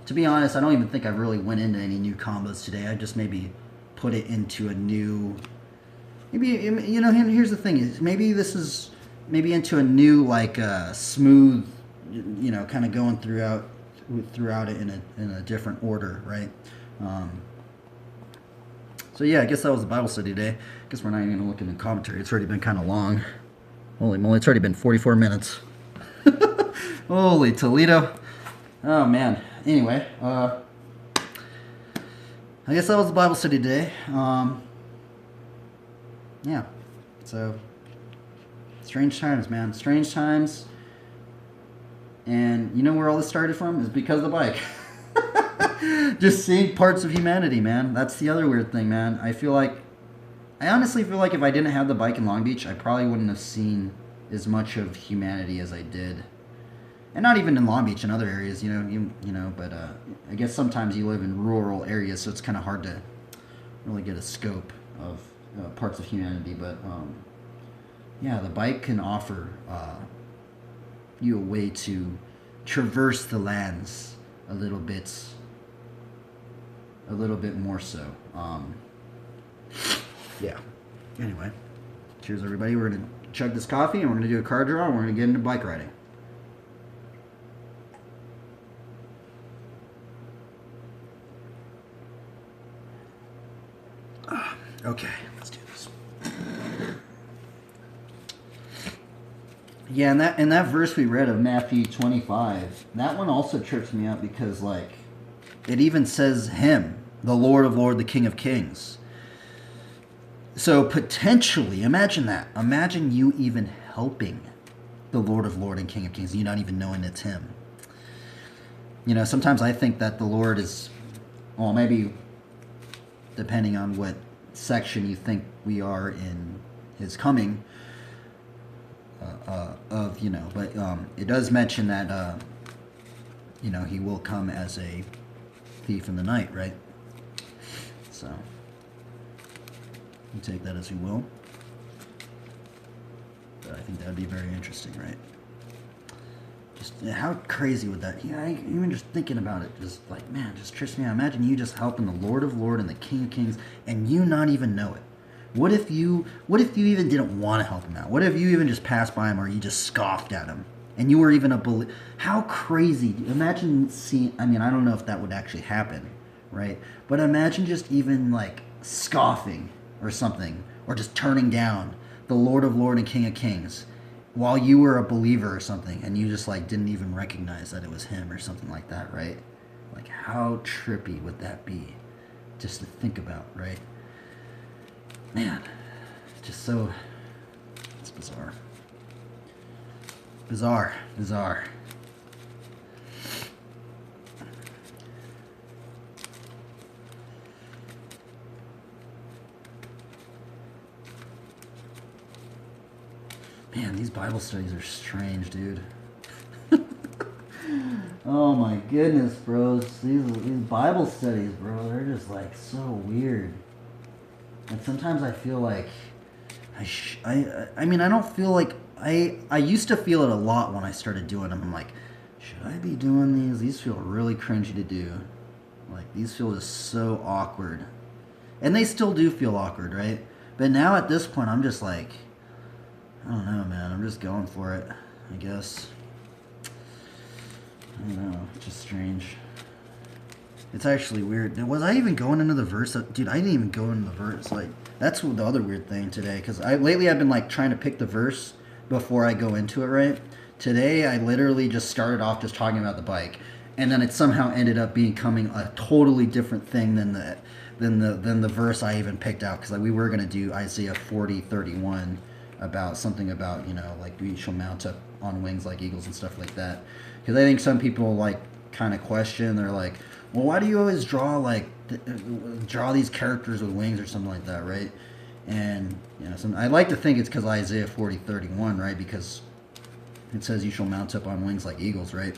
to be honest, I don't even think I really went into any new combos today. I just maybe put it into a new, maybe, you know, here's the thing is maybe this is maybe into a new like smooth, you know, kind of going throughout it in a different order, right? So yeah, I guess that was the Bible study today. I guess we're not even going to look in the commentary. It's already been kind of long. Holy moly, it's already been 44 minutes. Holy Toledo. Oh man. Anyway, I guess that was the Bible study today. Yeah. So strange times, man. Strange times. And you know where all this started from? Is because of the bike. Just seeing parts of humanity, man. That's the other weird thing, man. I honestly feel like if I didn't have the bike in Long Beach, I probably wouldn't have seen as much of humanity as I did. And not even in Long Beach, in other areas, but I guess sometimes you live in rural areas, so it's kind of hard to really get a scope of parts of humanity. But yeah, the bike can offer you a way to traverse the lands a little bit more so. Yeah. Anyway, cheers, everybody. We're going to chug this coffee, and we're going to do a card draw, and we're going to get into bike riding. Okay, let's do this. Yeah, and that verse we read of Matthew 25, that one also trips me out because, like, it even says him, the Lord of Lords, the King of Kings. So potentially, imagine that. Imagine you even helping the Lord of Lords and King of Kings, you not even knowing it's him. Sometimes I think that the Lord is, well, maybe depending on what section you think we are in his coming, but it does mention that, he will come as a thief in the night, right? So, you take that as you will. But I think that would be very interesting, right? Just how crazy would that? Yeah, even just thinking about it, just like, man, just trips me out. Imagine you just helping the Lord of Lords and the King of Kings, and you not even know it. What if you even didn't want to help him out? What if you even just passed by him, or you just scoffed at him, and you were even a believer? How crazy! Imagine seeing. I mean, I don't know if that would actually happen, right? But imagine just even like scoffing or something, or just turning down the Lord of Lords and King of Kings, while you were a believer or something, and you just like didn't even recognize that it was him or something like that, right? Like, how trippy would that be, just to think about, right? Man, it's just so, it's bizarre. Bizarre. Man, these Bible studies are strange, dude. Oh my goodness, bros. These Bible studies, bro, they're just like so weird. And sometimes I feel like I mean, I don't feel like I used to feel it a lot when I started doing them. I'm like, should I be doing these? These feel really cringy to do. Like, these feel just so awkward. And they still do feel awkward, right? But now at this point, I'm just like, I don't know, man. I'm just going for it, I guess. I don't know. It's just strange. It's actually weird. Was I even going into the verse? Dude, I didn't even go into the verse. Like, that's the other weird thing today. Because lately I've been, like, trying to pick the verse before I go into it, right? Today I literally just started off just talking about the bike. And then it somehow ended up becoming a totally different thing than the verse I even picked out. Because, like, we were going to do Isaiah 40:31 about something about, like, we shall mount up on wings like eagles and stuff like that. Because I think some people, like, kind of question. They're like, well, why do you always draw these characters with wings or something like that, right? And I like to think it's because Isaiah 40:31, right? Because it says you shall mount up on wings like eagles, right?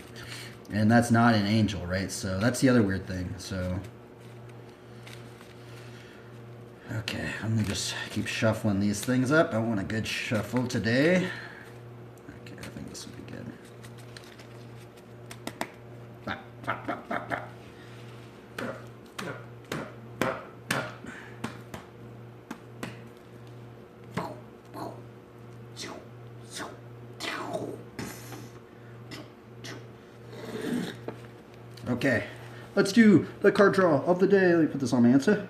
And that's not an angel, right? So that's the other weird thing. So okay, I'm gonna just keep shuffling these things up. I want a good shuffle today. Okay, I think this will be good. Okay, let's do the card draw of the day. Let me put this on my answer.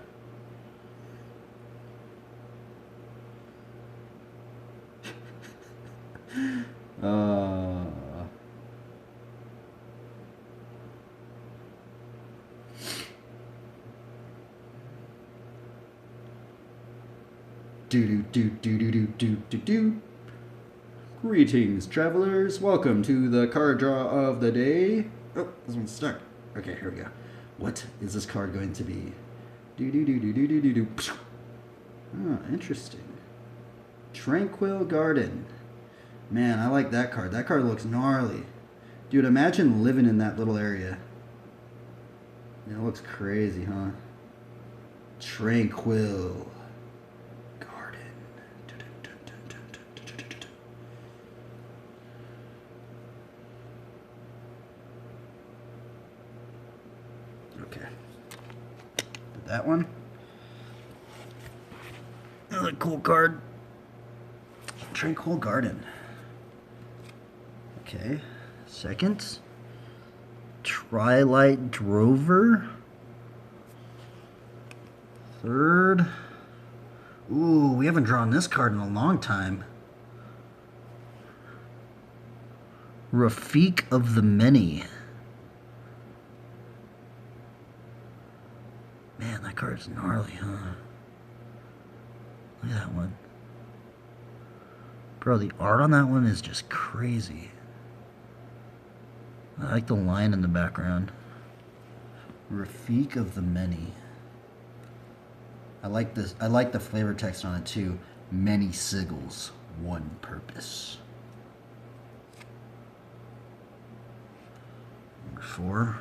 Do. Greetings, travelers. Welcome to the card draw of the day. Oh, this one's stuck. Okay, here we go. What is this card going to be? Do do do do do do do do. Oh, interesting. Tranquil Garden. Man, I like that card. That card looks gnarly. Dude, imagine living in that little area. It looks crazy, huh? Tranquil Garden. Okay. Did that one. Another cool card. Tranquil Garden. Okay. Second. Twilight Drover. Third. Ooh, we haven't drawn this card in a long time. Rafik of the Many. Man, that card's gnarly, huh? Look at that one. Bro, the art on that one is just crazy. I like the line in the background. Rafik of the Many. I like this. I like the flavor text on it too. Many sigils, one purpose. Number 4.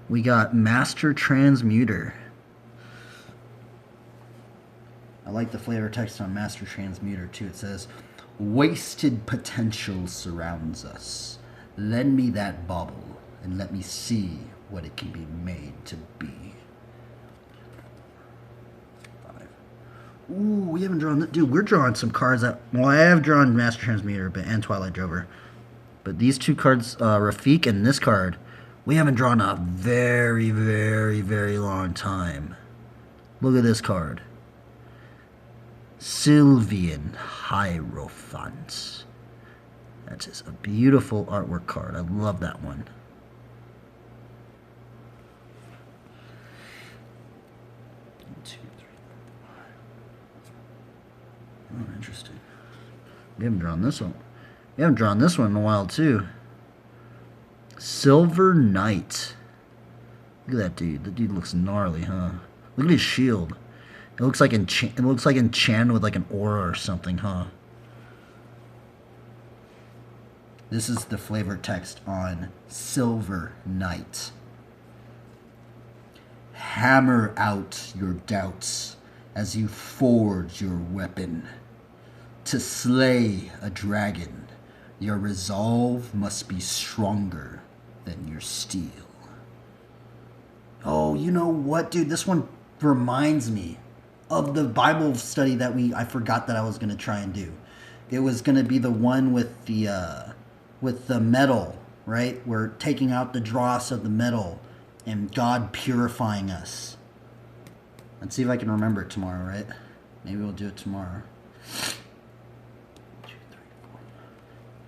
We got Master Transmuter. I like the flavor text on Master Transmuter too. It says, wasted potential surrounds us. Lend me that bauble and let me see what it can be made to be. 5. Ooh, we haven't drawn that. Dude, we're drawing some cards that... Well, I have drawn Master Transmuter and Twilight Drover. But these two cards, Rafik and this card, we haven't drawn a very, very, very long time. Look at this card. Sylvian Hierophant. That's just a beautiful artwork card. I love that one. 2, 3, 4, 5. Oh, interesting. We haven't drawn this one. We haven't drawn this one in a while too. Silver Knight. Look at that dude. That dude looks gnarly, huh? Look at his shield. It looks like enchanted with like an aura or something, huh? This is the flavor text on Silver Knight. Hammer out your doubts as you forge your weapon. To slay a dragon, your resolve must be stronger than your steel. Oh, you know what, dude? This one reminds me of the Bible study that I forgot that I was going to try and do. It was going to be the one with the metal, right? We're taking out the dross of the metal and God purifying us. Let's see if I can remember it tomorrow, right? Maybe we'll do it tomorrow. 2, 3, 4.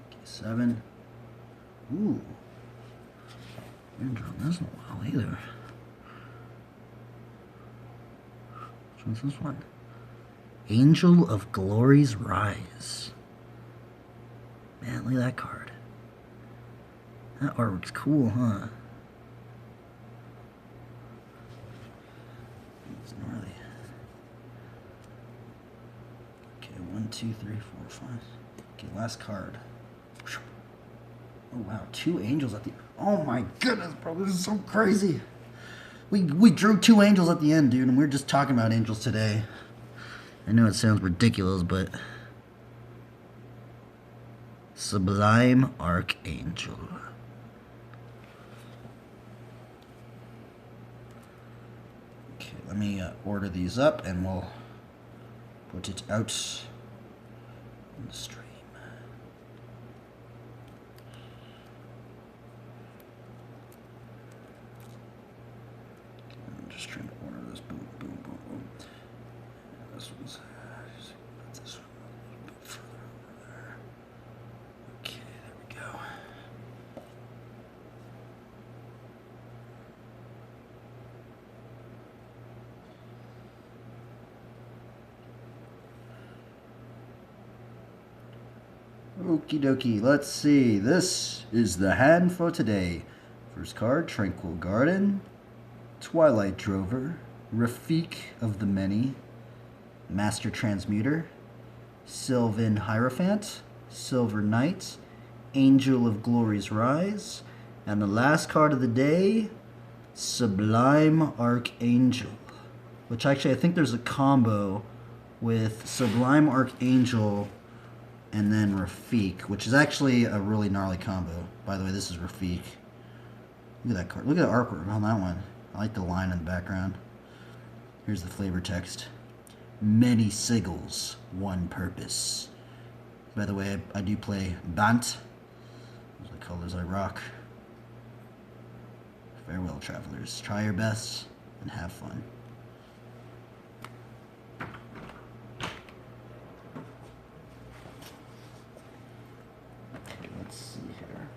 Okay, 7. Ooh. I haven't drawn this in a while either. Which one's this one? Angel of Glory's Rise. Man, look at that card. That artwork's cool, huh? It's gnarly. Okay, 1, 2, 3, 4, 5. Okay, last card. Oh wow, 2 angels at the... Oh my goodness, bro, this is so crazy. We drew 2 angels at the end, dude, and we were just talking about angels today. I know it sounds ridiculous, but... Sublime Archangel. Okay, let me order these up and we'll put it out on the stream. I'm just trying to order this. Boom, boom, boom, boom. This one's... Put this one a little bit further over there. Okay, there we go. Okie dokie, let's see. This is the hand for today. First card, Tranquil Garden, Twilight Drover, Rafik of the Many, Master Transmuter, Sylvan Hierophant, Silver Knight, Angel of Glory's Rise, and the last card of the day, Sublime Archangel. Which actually, I think there's a combo with Sublime Archangel and then Rafik, which is actually a really gnarly combo. By the way, this is Rafik. Look at that card. Look at the artwork on that one. I like the line in the background. Here's the flavor text. Many sigils, one purpose. By the way, I do play Bant. Those are the colors I rock. Farewell, travelers. Try your best and have fun. Let's see here.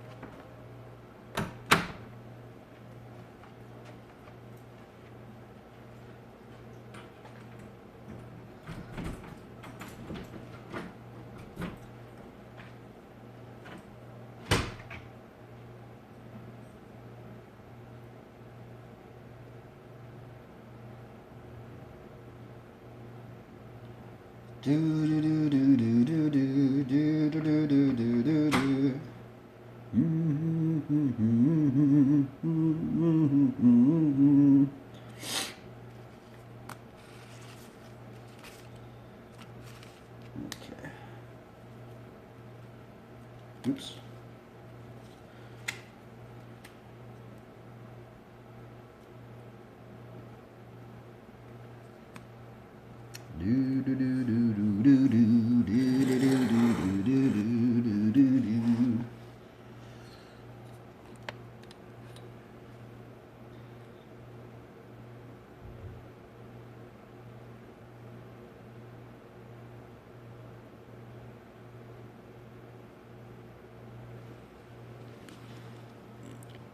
Do do do do do do do do do do do do do. Okay. Oops. Do do do do do do do do do do do do do do do.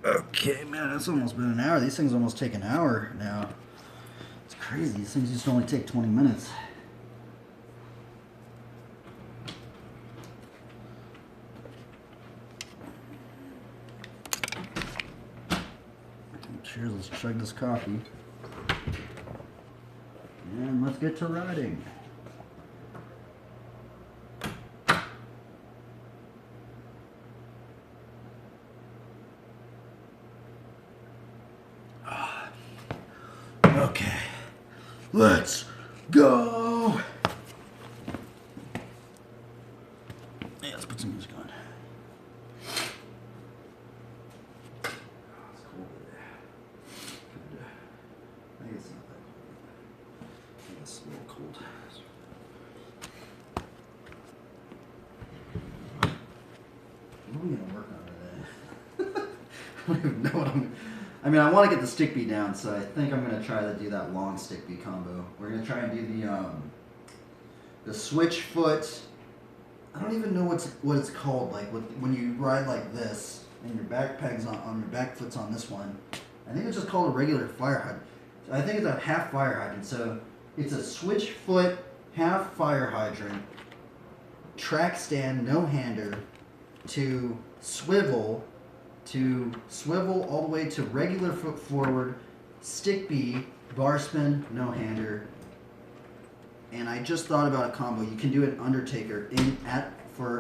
Okay, man, it's almost been an hour. These things almost take an hour now. It's crazy. These things used to only take 20 minutes. Cheers, let's chug this coffee. And let's get to riding. Okay, let's go. Yeah, let's put some music on. It's cold today. I think it's not that cold. I think it's a little cold. What are we gonna work on today? I don't even know what I mean, I want to get the stick beat down, so I think I'm gonna try to do that long stick beat combo. We're gonna try and do the switch foot. I don't even know what it's called. Like when you ride like this and your back pegs on your back foot's on this one. I think it's just called a regular fire hydrant. So I think it's a half fire hydrant. So it's a switch foot half fire hydrant, track stand, no hander, to swivel all the way to regular foot forward, stick B, bar spin, no hander. And I just thought about a combo. You can do an Undertaker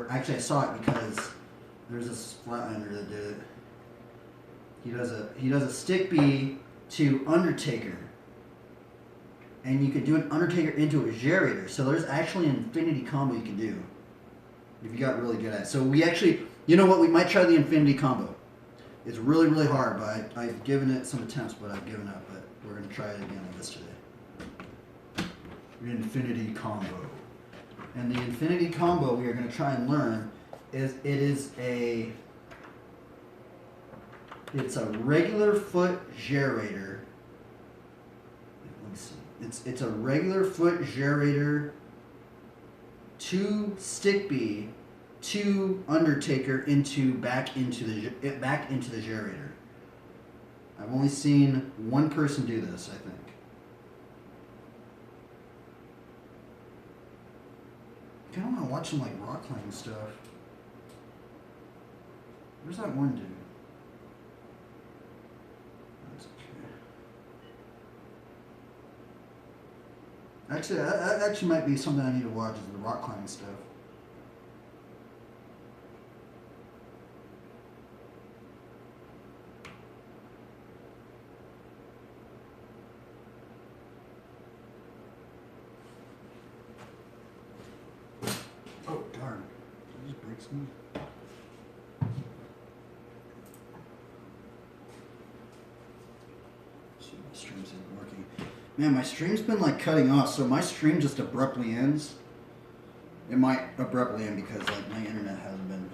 actually I saw it because there's this flatlander that did it. He does a stick B to Undertaker. And you can do an Undertaker into a gyrator. So there's actually an infinity combo you can do if you got really good at it. So we actually, you know what, we might try the infinity combo. It's really, really hard, but I've given it some attempts, but I've given up. But we're going to try it again on this today. Infinity combo. And the infinity combo we are going to try and learn is it's a regular foot gyrator. Let me see. It's a regular foot gyrator, 2 stick B, 2 Undertaker back into the gyrator. I've only seen one person do this, I think. I kind of want to watch some like rock climbing stuff. Where's that one dude? That's okay. Actually, that actually might be something I need to watch, is the rock climbing stuff. Oh, darn. Did I just break something? See, my streams isn't working. Man, my stream's been like cutting off, so my stream just abruptly ends. It might abruptly end because like my internet hasn't been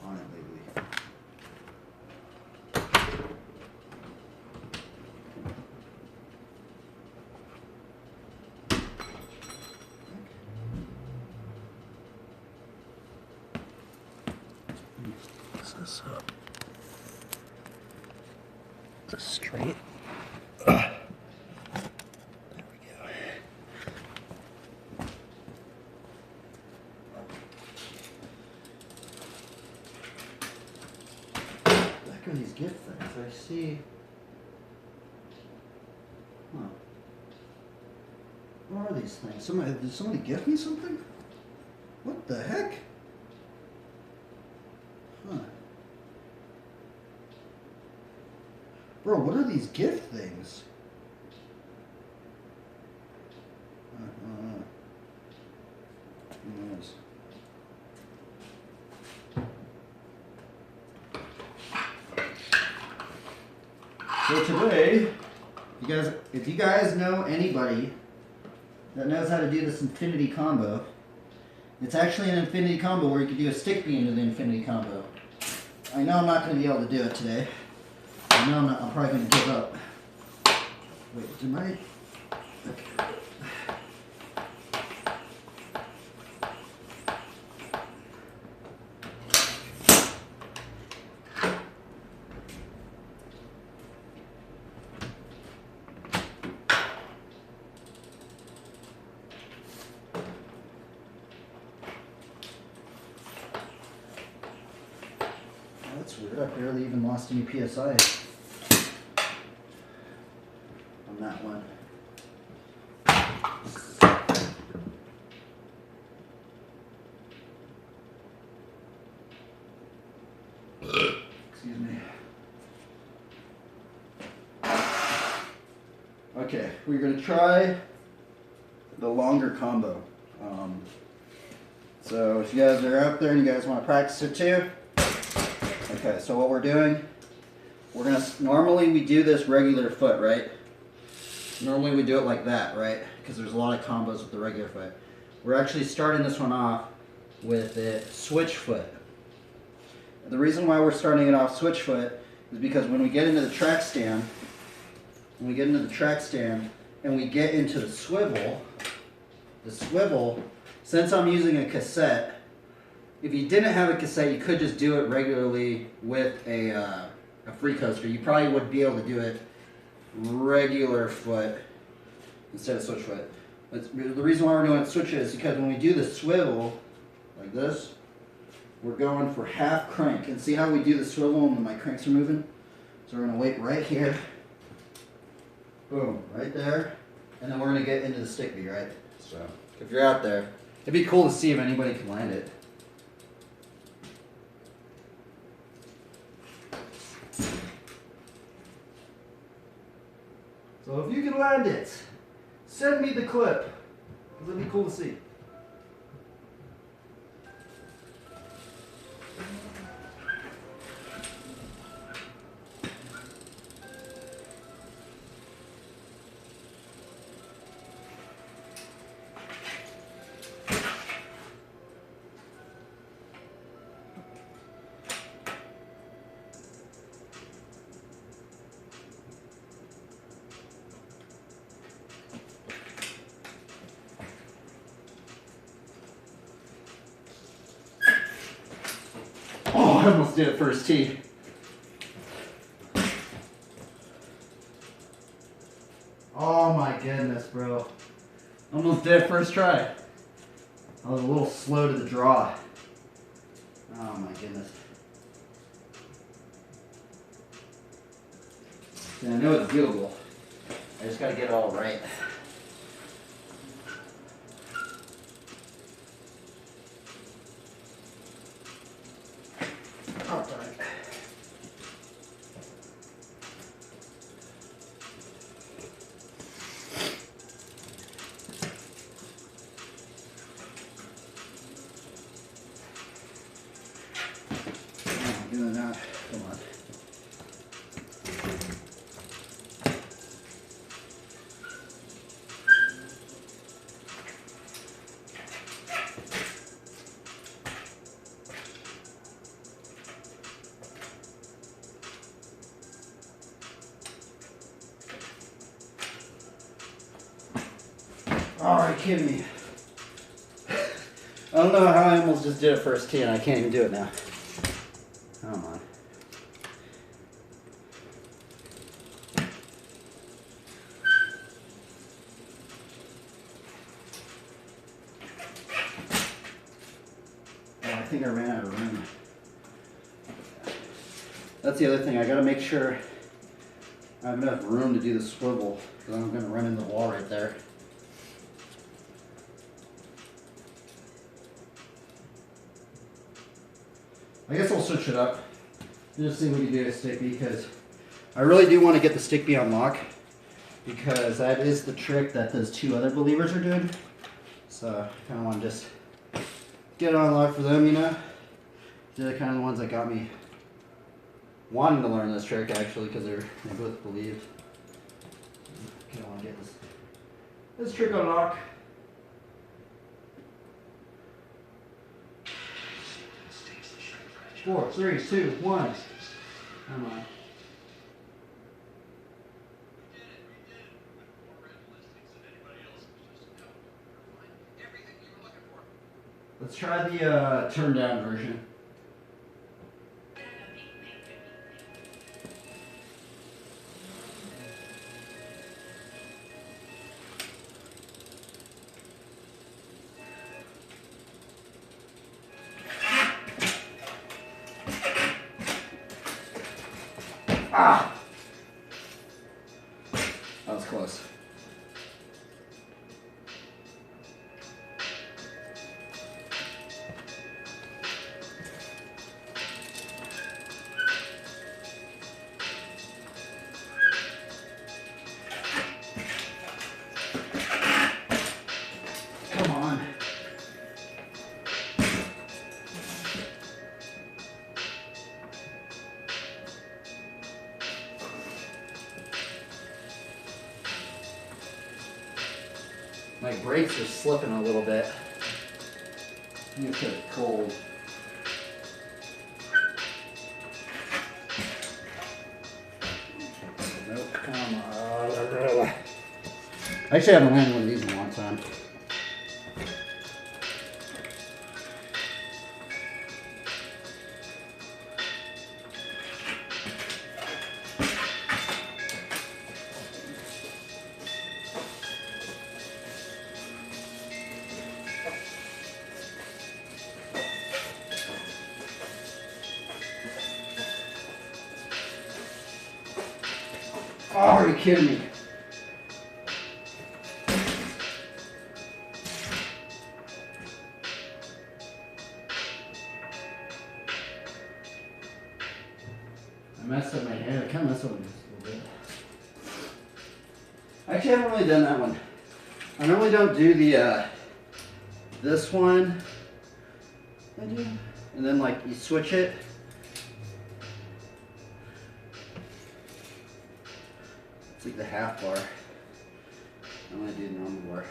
on it lately. What's this up? Is this straight? There we go. Back on these gift things, I see. Huh. What are these things? Did somebody gift me something? What the heck? Huh. Bro, what are these gift things? Who knows? So today, if you guys know anybody that knows how to do this infinity combo, it's actually an infinity combo where you can do a stick beam into the infinity combo. I know I'm not going to be able to do it today. I know I'm probably going to give up. Wait, do my... Okay. That's weird. I barely even lost any PSI on that one. Excuse me. Okay, we're going to try the longer combo. So if you guys are out there and you guys want to practice it too, okay, so what we're doing, normally we do this regular foot, right? Normally we do it like that, right? Because there's a lot of combos with the regular foot. We're actually starting this one off with a switch foot. The reason why we're starting it off switch foot is because when we get into the track stand, and we get into the swivel, since I'm using a cassette, if you didn't have a cassette, you could just do it regularly with a free coaster. You probably would be able to do it regular foot instead of switch foot. But the reason why we're doing it switch is because when we do the swivel like this, we're going for half crank. And see how we do the swivel and my cranks are moving? So we're going to wait right here. Boom, right there. And then we're going to get into the stick beat, right? So if you're out there, it'd be cool to see if anybody can land it. So if you can land it, send me the clip, because it'd be cool to see. Oh, I almost did it first tee. Oh my goodness, bro. Almost did it first try. I was a little slow to the draw. Oh my goodness. And I know it's doable. I just gotta get it all right. Oh, darn it. I'm doing that. Come on. Oh, are you kidding me? I don't know how I almost just did it first tee and I can't even do it now. Come on. Oh, I think I ran out of room. That's the other thing. I gotta make sure I have enough room to do the swivel because I'm gonna run in the wall right there. I guess I'll switch it up. Just see what you do with stick bee because I really do want to get the stick bee on lock because that is the trick that those two other believers are doing. So I kind of want to just get it on lock for them, you know. They're kind of the ones that got me wanting to learn this trick actually because they both believe. Okay, I want to get this trick on lock. 4, 3, 2, 1. Come on. Let's try the turn down version. Ah! That was close. Come on. My brakes are slipping a little bit. I think it's cold. Nope, come on. I actually haven't landed one of these in a long time. Oh, are you kidding me? I messed up my hair. I kind of messed up my just a little bit. Actually, I haven't really done that one. I normally don't do the this one. I do, and then like you switch it. It's like the half bar. I'm gonna do the normal bar.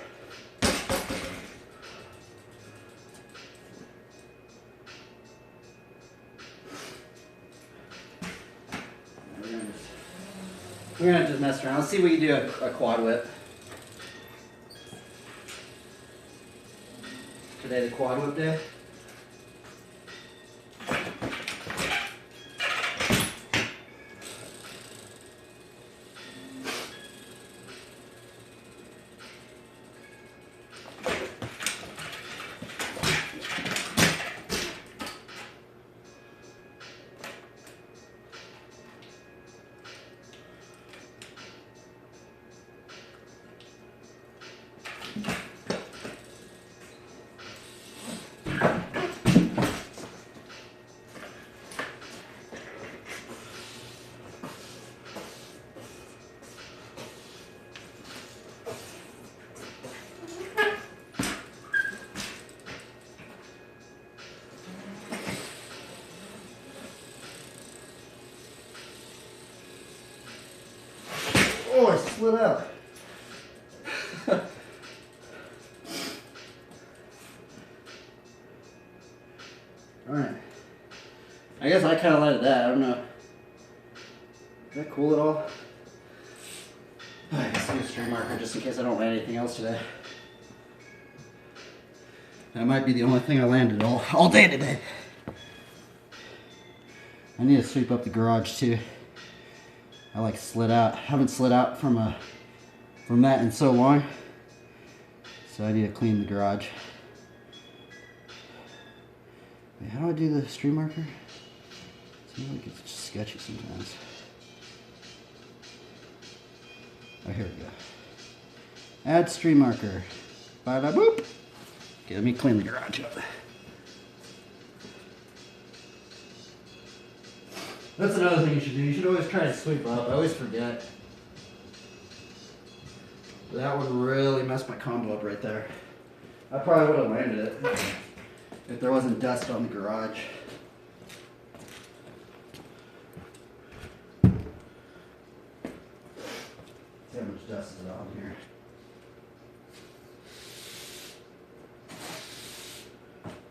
We're gonna just mess around. Let's see if we can do a quad whip. Today the quad whip day. slid out. Alright. I guess I kind of like that. I don't know. Is that cool at all? I guess I'll use a string marker just in case I don't land anything else today. That might be the only thing I landed all day today. I need to sweep up the garage too. I like slid out. Haven't slid out from that in so long. So I need to clean the garage. Wait, how do I do the stream marker? It seems like it's just sketchy sometimes. Oh, here we go. Add stream marker. Bada boop. Okay, let me clean the garage up. That's another thing you should do. You should always try to sweep up. I always forget. That would really mess my combo up right there. I probably would have landed it if there wasn't dust on the garage. See how much dust is on here.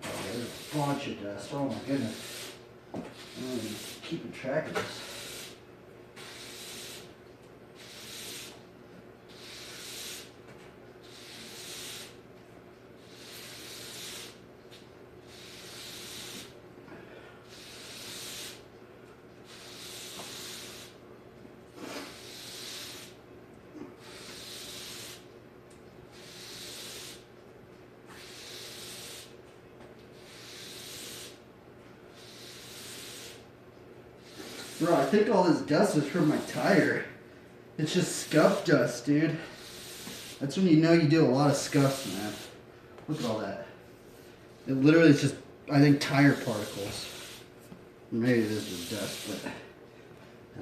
Oh, there's a bunch of dust. Oh my goodness. I'm not even keeping track of this. Bro, I think all this dust is from my tire. It's just scuff dust, dude. That's when you know you do a lot of scuffs, man. Look at all that. It literally is just, I think, tire particles. Maybe it is just dust, but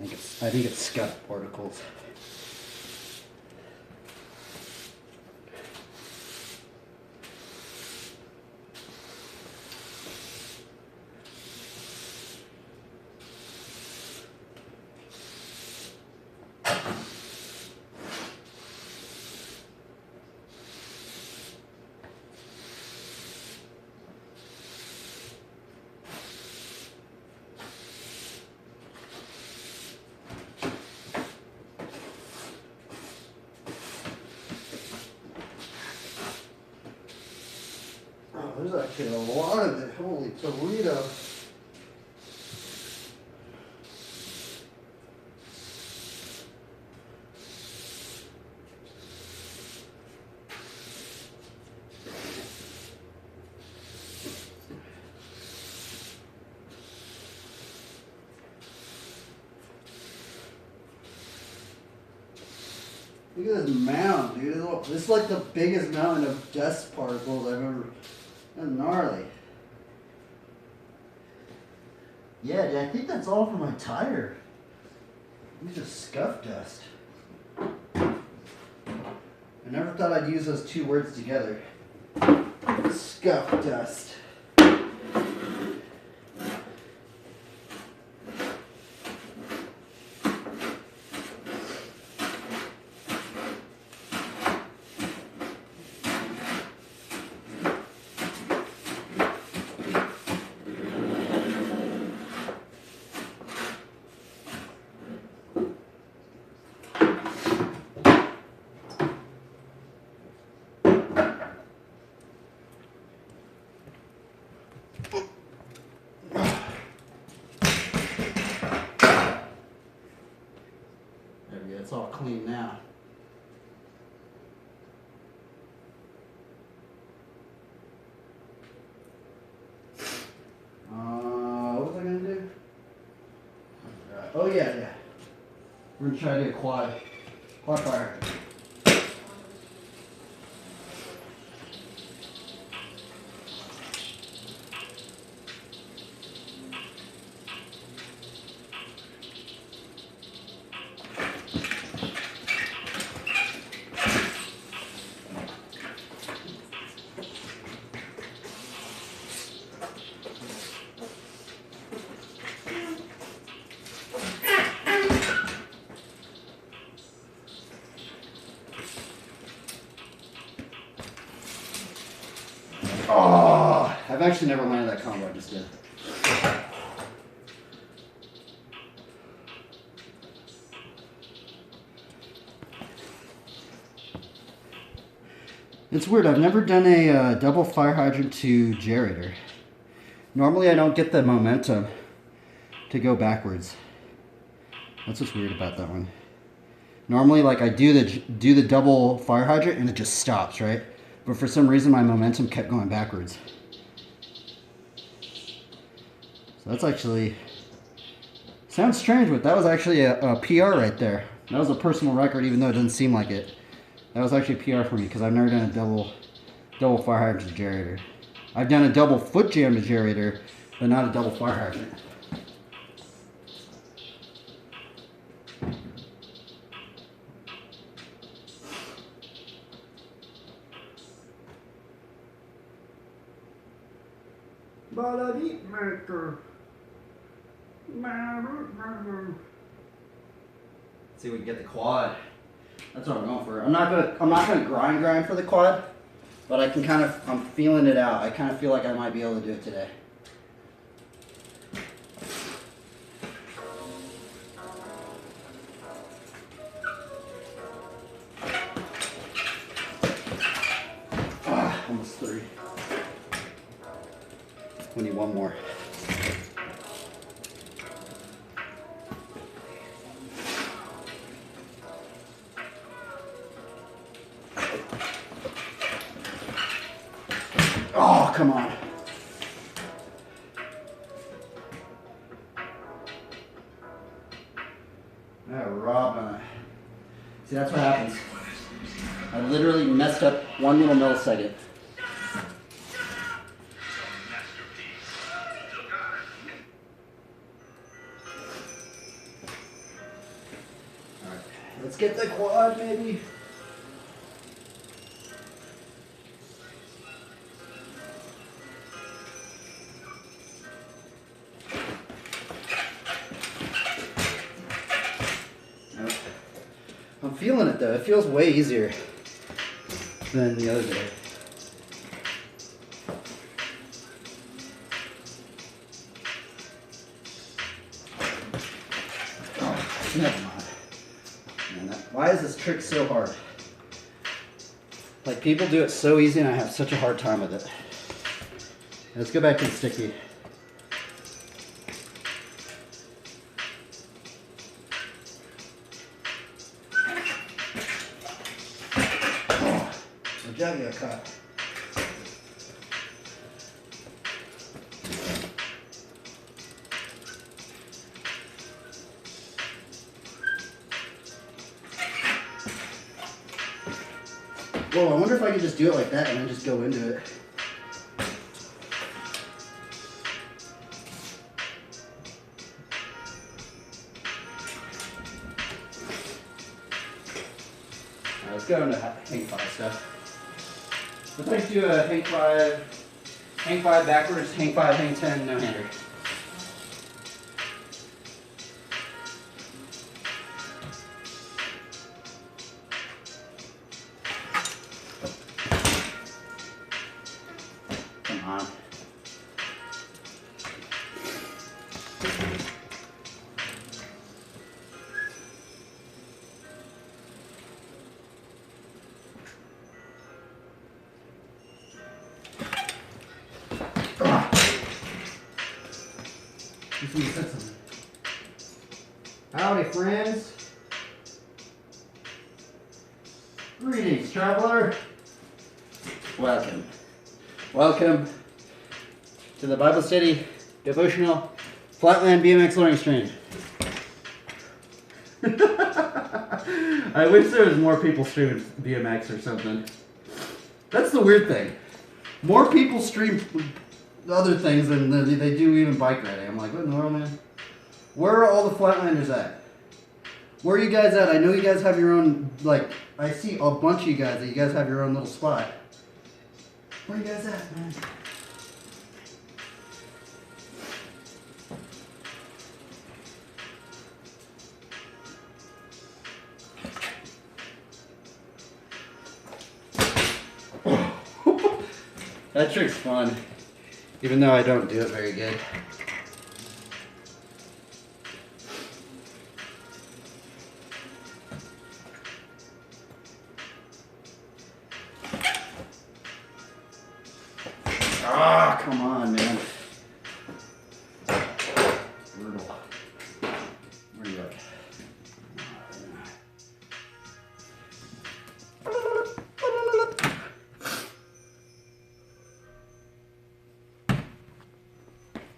I think it's scuff particles. There's actually a lot of it. Holy Toledo. Look at this mound, dude. This is like the biggest mountain of dust particles I've ever... That's gnarly. Yeah, dude, I think that's all from my tire. These are scuff dust. I never thought I'd use those two words together. Scuff dust. It's all clean now. What was I gonna do? Oh yeah. We're gonna try to do a quad fire. Oh, I've actually never landed that combo I just did. It's weird, I've never done a double fire hydrant to gyrator. Normally I don't get the momentum to go backwards. That's what's weird about that one. Normally, like I do the double fire hydrant and it just stops, right? But for some reason my momentum kept going backwards. So that's actually, sounds strange, but that was actually a PR right there. That was a personal record, even though it doesn't seem like it. That was actually a PR for me because I've never done a double fire hydrant to gyrator. I've done a double foot jam to gyrator, but not a double fire hydrant. See if we can get the quad. That's what I'm going for. I'm not gonna grind for the quad, but I can I'm feeling it out. I kind of feel like I might be able to do it today. Almost 3. We need one more. Oh, come on. Rob on it. See, that's what happens. I literally messed up 1 little millisecond. Alright, let's get the quad maybe. I'm feeling it though. It feels way easier than the other day. Oh, never mind. Man, why is this trick so hard? Like, people do it so easy and I have such a hard time with it. Let's go back to the sticky. Jug got caught. Whoa, I wonder if I could just do it like that and then just go into it. Alright, let's go into hang 5 stuff. Let's do a hang 5 backwards, hang 5, hang 10, no hander. Come on. Howdy, friends. Greetings, traveler. Welcome. Welcome to the Bible Study Devotional Flatland BMX Learning Stream. I wish there was more people streaming BMX or something. That's the weird thing. More people stream other things than they do even bike riding. I'm like, what in the world, man? Where are all the Flatlanders at? Where are you guys at? I know you guys have your own, like, I see a bunch of you guys that you guys have your own little spot. Where are you guys at, man? That trick's fun, even though I don't do it very good. Ah, come on, man. Brutal. Where are you at?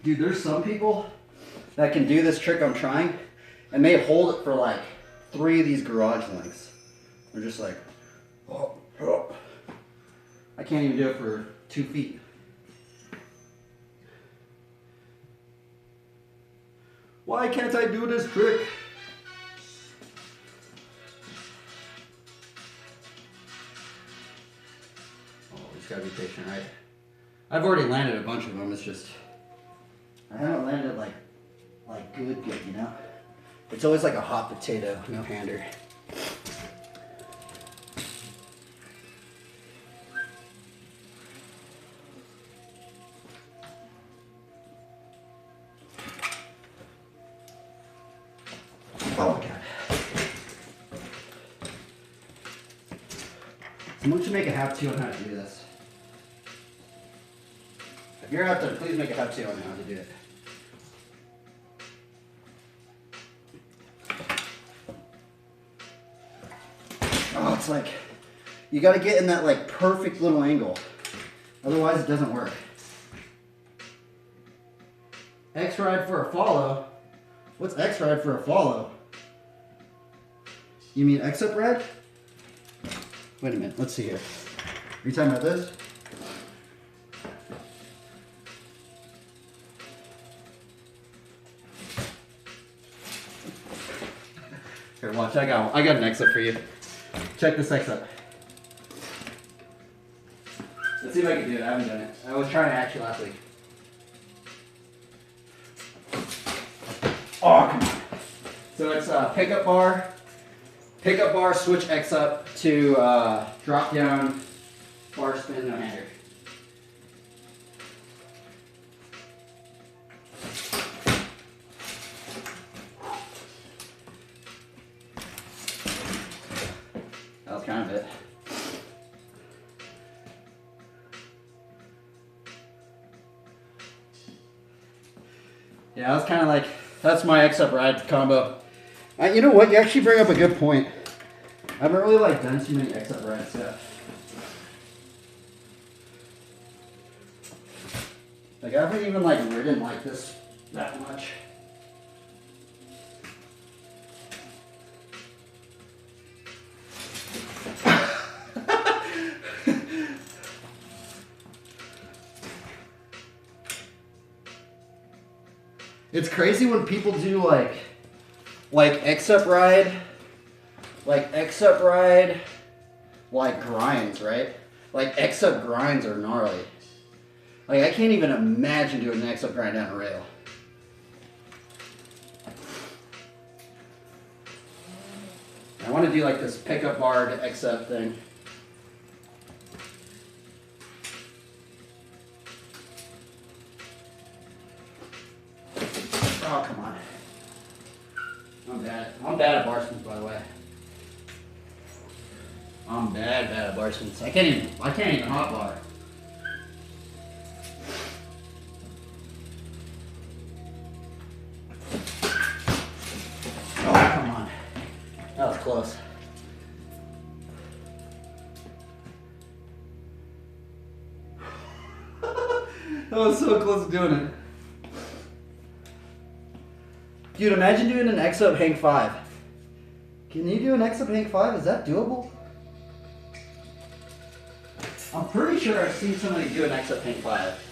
Dude, there's some people that can do this trick I'm trying, and they hold it for like 3 of these garage lengths. They're just like, oh, oh. I can't even do it for 2 feet. Why can't I do this trick? Oh, we just gotta be patient, right? I've already landed a bunch of them. It's just I haven't landed like good, you know? It's always like a hot potato, no hander. Oh my god. Someone should make a how-to on how to do this. If you're out there, please make a how-to on how to do it. Oh, it's like, you gotta get in that like perfect little angle. Otherwise it doesn't work. X ride for a follow? What's X ride for a follow? You mean X up ride? Wait a minute, let's see here. Are you talking about this? Here, watch, I got an X up for you. Check this X up. Let's see if I can do it. I haven't done it. I was trying to actually last week. Oh, come on. So it's pickup bar, switch X up to drop down, bar spin, no hander. That was kind of it. Yeah, that's kind of like, that's my X up ride combo. You know what? You actually bring up a good point. I haven't really like done too many X up rides yet. Like I haven't even like ridden like this that much. It's crazy when people do like X up ride, like grinds, right? Like X up grinds are gnarly. Like I can't even imagine doing an X up grind down a rail. I want to do like this pickup bar to X up thing. Oh, come on. I'm bad at bar spins, by the way. I'm bad at bar spins. I can't even hot bar. Oh, come on. That was close. That was so close to doing it. Dude, imagine doing an X up hang 5. Can you do an X up hang 5? Is that doable? I'm pretty sure I've seen somebody do an X up hang 5.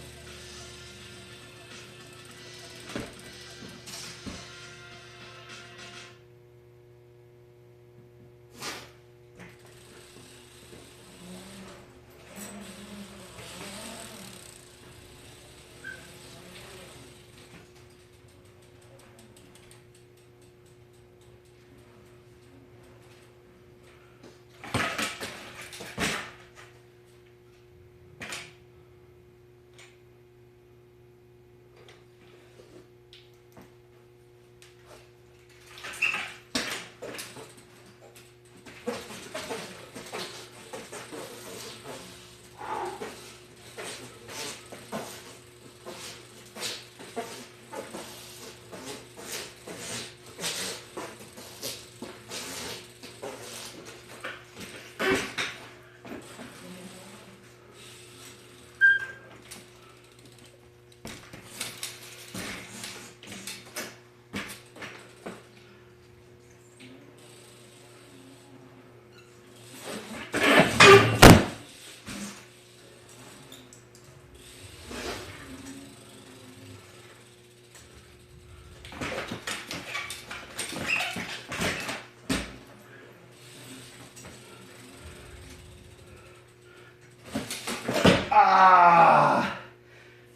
Ah!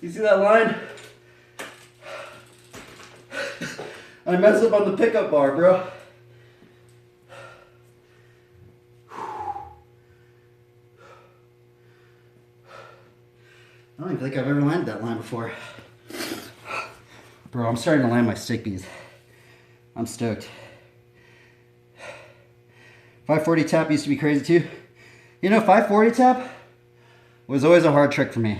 You see that line? I messed up on the pickup bar, bro. I don't even think I've ever landed that line before. Bro, I'm starting to land my stick bees. I'm stoked. 540 tap used to be crazy too. You know, 540 tap was always a hard trick for me.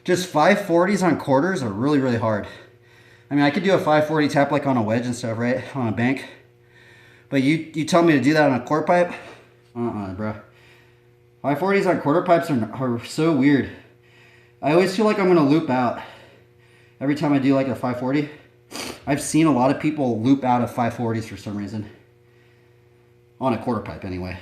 Just 540s on quarters are really, really hard. I mean, I could do a 540 tap like on a wedge and stuff, right? On a bank. But you tell me to do that on a quarter pipe? Bro. 540s on quarter pipes are so weird. I always feel like I'm going to loop out every time I do like a 540. I've seen a lot of people loop out of 540s for some reason. On a quarter pipe anyway.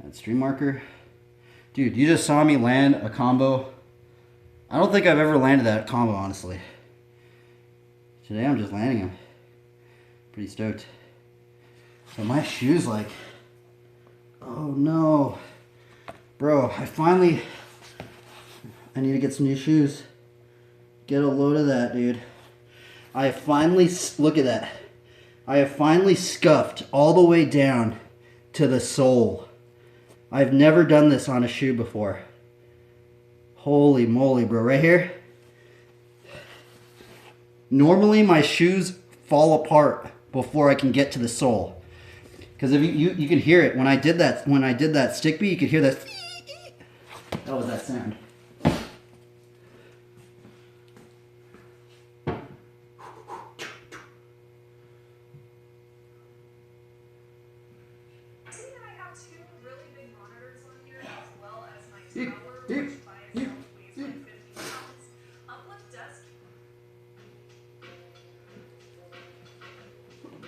That stream marker. Dude, you just saw me land a combo. I don't think I've ever landed that combo, honestly. Today I'm just landing them. Pretty stoked. So my shoes like... Oh no. Bro, I need to get some new shoes. Get a load of that, dude. I have finally... Look at that. I have finally scuffed all the way down to the sole. I've never done this on a shoe before. Holy moly, bro. Right here. Normally my shoes fall apart before I can get to the sole. Because if you can hear it. When I did that stick beat, you could hear that. That was that sound.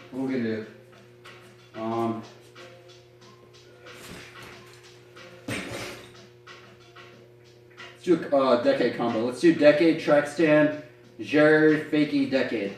What we're gonna do? Let's do a decade combo. Let's do decade track stand, Jerry Fakey decade.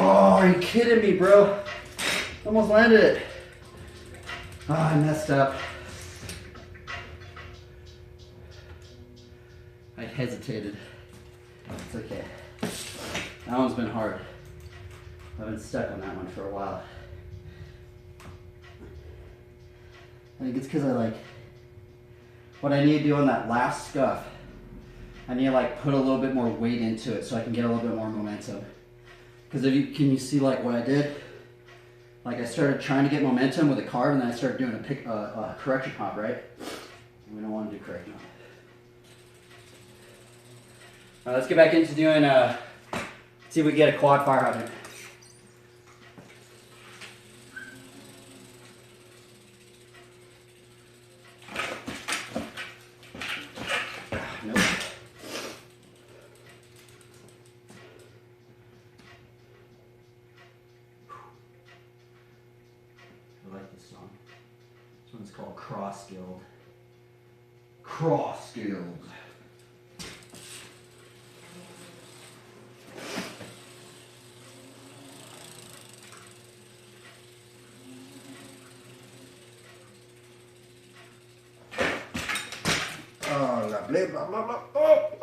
Oh, are you kidding me, bro? Almost landed it. Oh, I messed up. I hesitated. It's okay. That one's been hard. I've been stuck on that one for a while. I think it's because what I need to do on that last scuff, I need to put a little bit more weight into it so I can get a little bit more momentum. Because can you see what I did? I started trying to get momentum with a carve, and then I started doing a correction hop, right? And we don't want to do correction hop. All right, let's get back into doing, see if we can get a quad fire hydrant. Nope. I like this song. This one's called Cross Guild. Cross Guild. Oh, blah, blah, blah, blah, blah. Oh.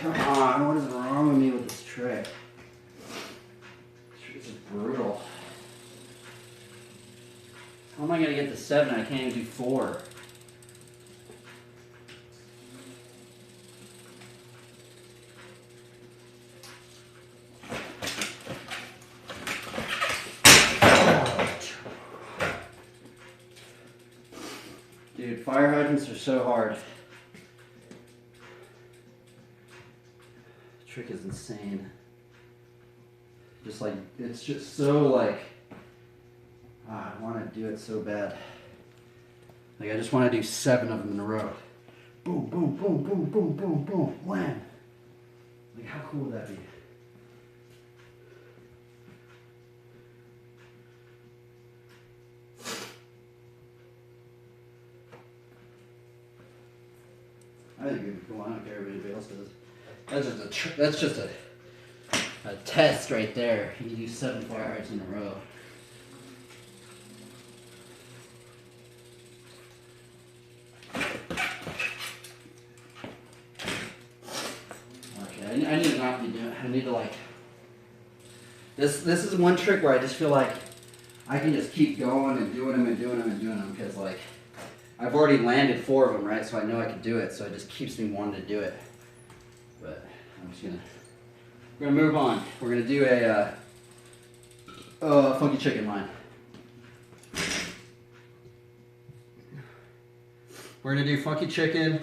Come on, what is wrong with me with this trick? This is brutal. How am I gonna get to 7? I can't even do 4. Dude, fire hydrants are so hard. The trick is insane. Just like, it's just so like, I want to do it so bad. Like, I just want to do 7 of them in a row. Boom, boom, boom, boom, boom, boom, boom, wham. Like, how cool would that be? I think it'd be cool. I don't care what anybody else does. That's just a test right there. You do 7 fire hydrants in a row. Okay, I need to not be doing it. I need to like. This is one trick where I just feel like I can just keep going and doing them and doing them and doing them because like. I've already landed 4 of them, right? So I know I can do it. So it just keeps me wanting to do it. But I'm just we're gonna move on. We're gonna do a funky chicken line. We're gonna do funky chicken.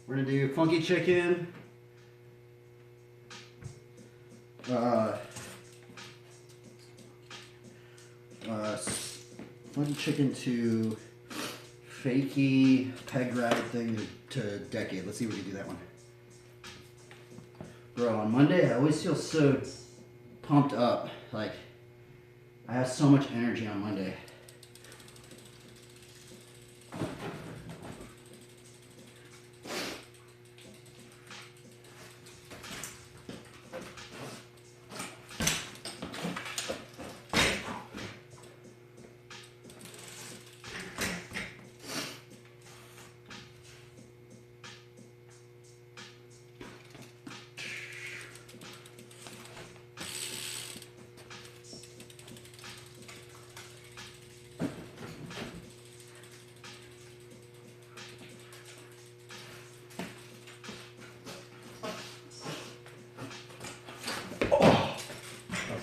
We're gonna do funky chicken. Funky chicken to fakey peg rabbit thing to decade. Let's see if we can do that one. Bro, on Monday I always feel so pumped up. Like I have so much energy on Monday.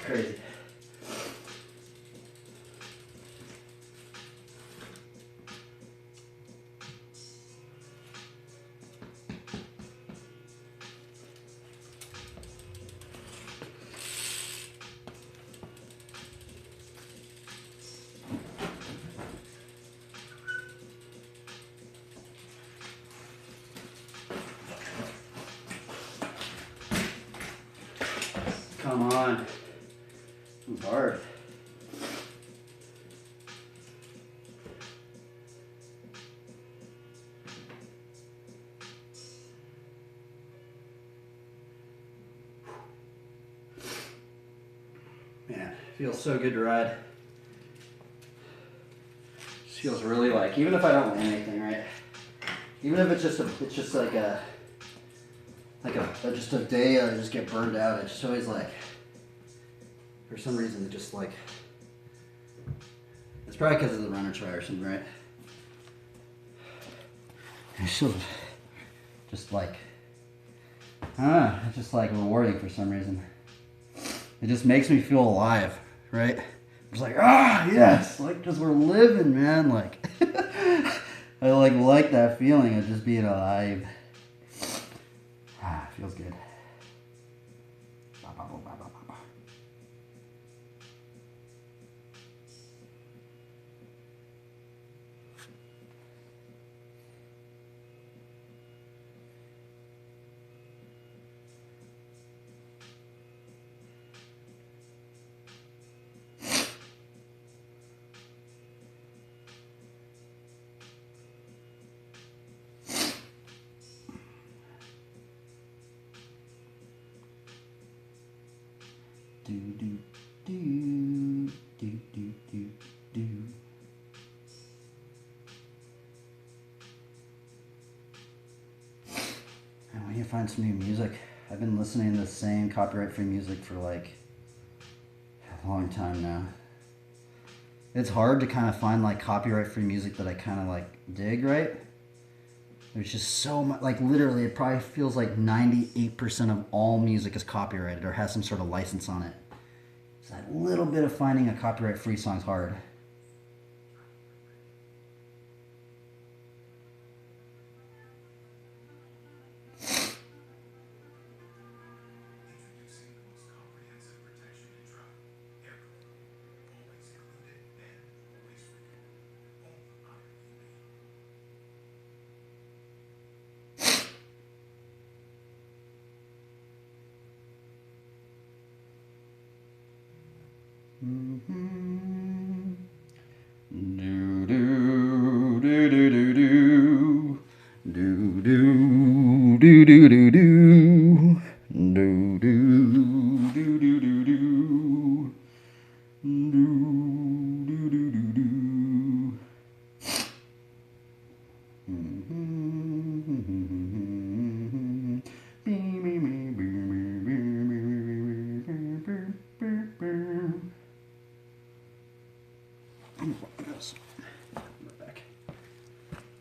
Crazy. Come on. It's hard. Man, it feels so good to ride. Just feels really like, even if I don't land anything, right? Even if it's just just a day I just get burned out. It's just always like, for some reason, it just like, it's probably because of the runner try or something, right? It's just like, it's just like rewarding for some reason. It just makes me feel alive, right? It's like, yes, like, because we're living, man, like, I like that feeling of just being alive. Feels good. Do do do do do do do. And we need to find some new music. I've been listening to the same copyright-free music for like a long time now. It's hard to kind of find like copyright-free music that I kind of like dig, right? There's just so much, like literally it probably feels like 98% of all music is copyrighted or has some sort of license on it. So that little bit of finding a copyright-free song is hard. Mm-hmm. Do do do do do do do do do do do do do do do do do do do.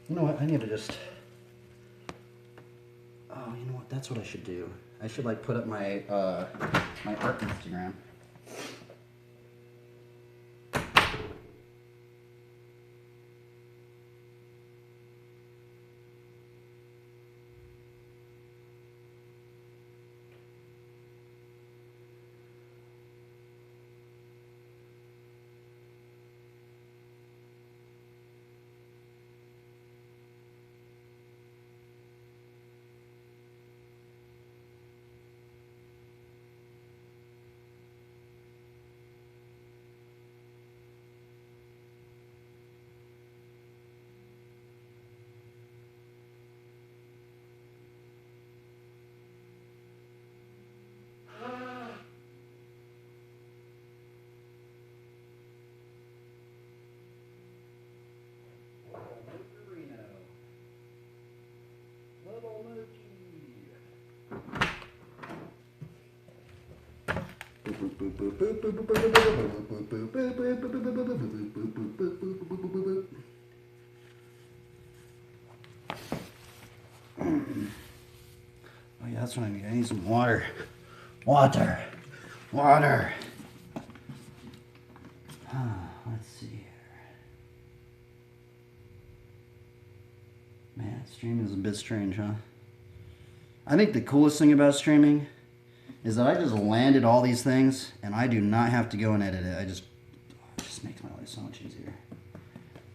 You know what? I need to just. Oh, you know what? That's what I should do. I should like put up my my art Instagram. Oh yeah, that's what I need. I need some water. Water. Water. Let's see here. Man, streaming is a bit strange, huh? I think the coolest thing about streaming is that I just landed all these things and I do not have to go and edit it. It just makes my life so much easier.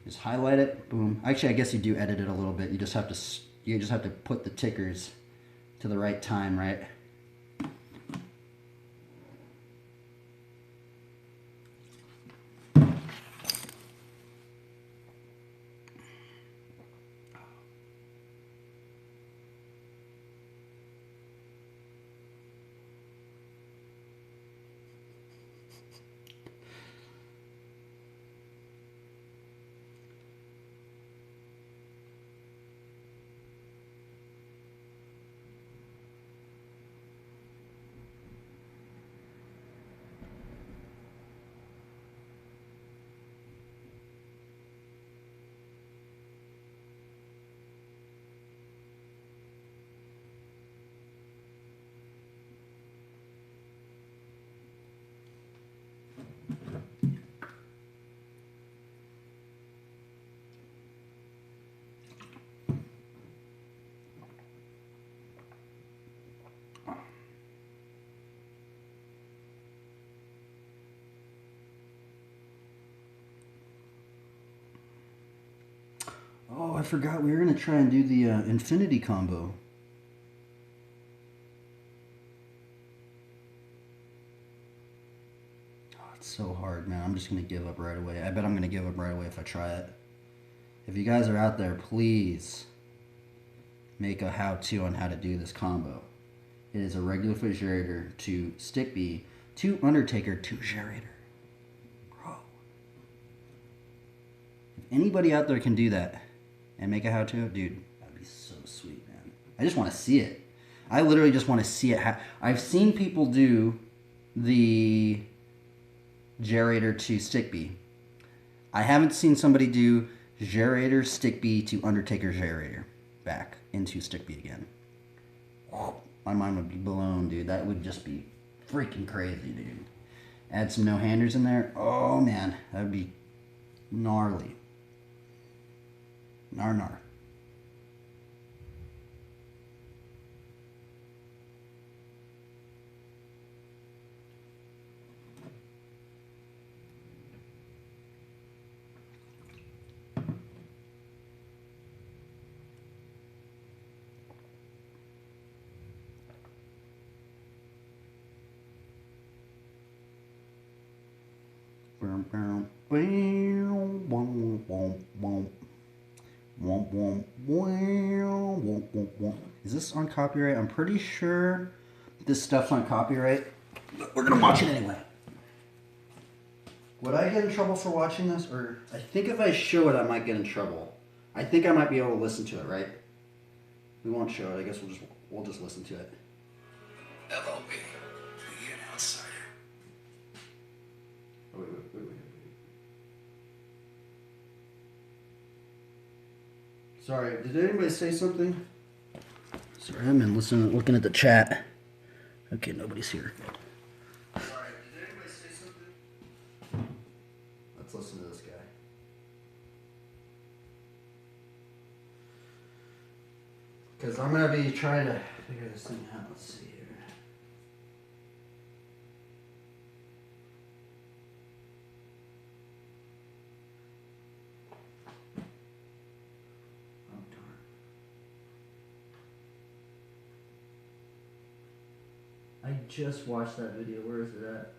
Just highlight it, boom. Actually, I guess you do edit it a little bit. You just have to put the tickers to the right time, right? I forgot we were gonna try and do the infinity combo. Oh, it's so hard, man. I'm just gonna give up right away. I bet I'm gonna give up right away if I try it. If you guys are out there, please make a how-to on how to do this combo. It is a regular foot gyrator to stick B to Undertaker to gyrator. Bro. If anybody out there can do that and make a how-to, dude, that'd be so sweet, man. I just want to see it. I literally just want to see it. I've seen people do the gyrator to stick B. I haven't seen somebody do gyrator stick B to Undertaker gyrator back into stick B again. My mind would be blown, dude. That would just be freaking crazy, dude. Add some no-handers in there. Oh, man. That would be gnarly. Gnar. Is this on copyright? I'm pretty sure this stuff's on copyright, but we're gonna watch it anyway. Would I get in trouble for watching this? Or I think if I show it, I might get in trouble. I think I might be able to listen to it, right? We won't show it. I guess we'll just listen to it. LLB, be an outsider. Wait. Sorry, did anybody say something? Sorry, I'm in looking at the chat. Okay, nobody's here. Sorry, did anybody say something? Let's listen to this guy. Because I'm going to be trying to figure this thing out. Let's see here. Oh, darn. I just watched that video. Where is it at?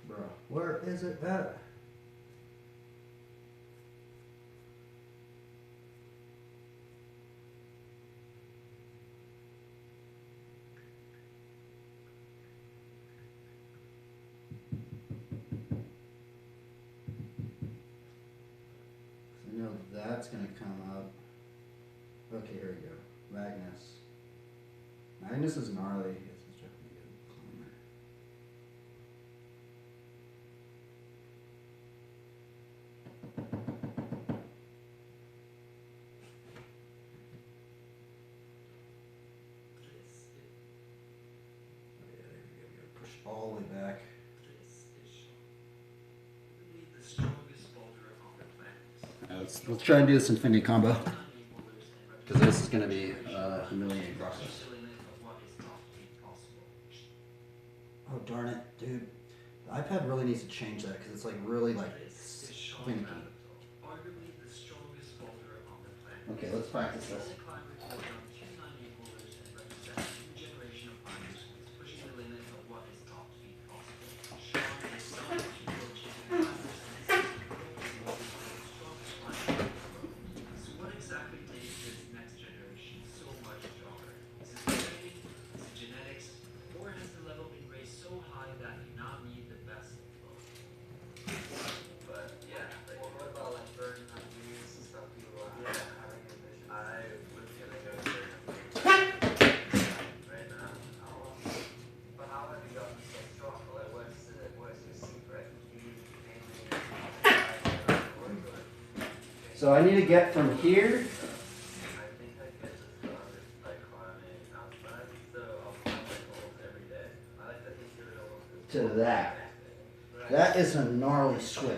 Bro, where is it at? I know that's gonna come up. Okay, here we go. Magnus. Magnus is gnarly. This is definitely a good climber. Oh yeah, there we go. We gotta push all the way back. Let's try and do this infinity combo. Because this is going to be a humiliating process. Oh darn it, dude. The iPad really needs to change that because it's like really like finicky. Okay, let's practice this. So I need to get from here to that. That is a gnarly switch.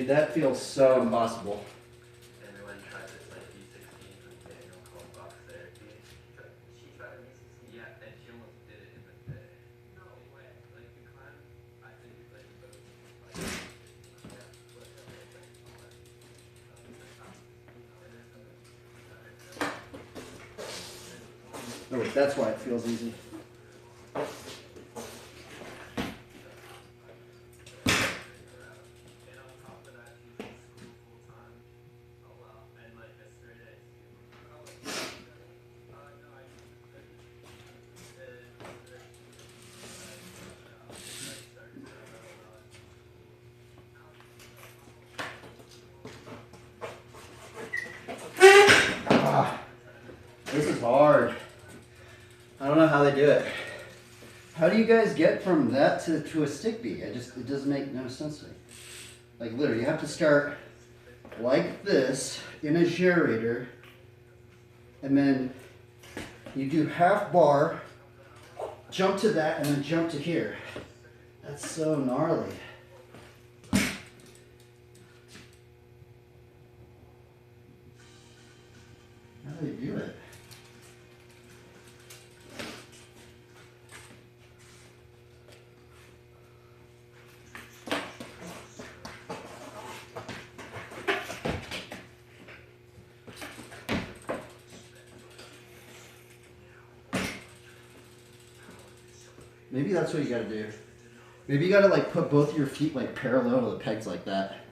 Dude, that feels so impossible. And then when I tried this like B16 from Daniel called box therapy, she tried a B16. Yeah, and she almost did it in a day. No way. Like you climb, I think like both. Oh, wait, that's why it feels easy. This is hard. I don't know how they do it. How do you guys get from that to a stick beat? It doesn't make no sense to me. Like literally, you have to start like this in a gyrator, and then you do half bar, jump to that, and then jump to here. That's so gnarly. How do they do it? Maybe that's what you gotta do. Maybe you gotta like put both your feet like parallel to the pegs like that.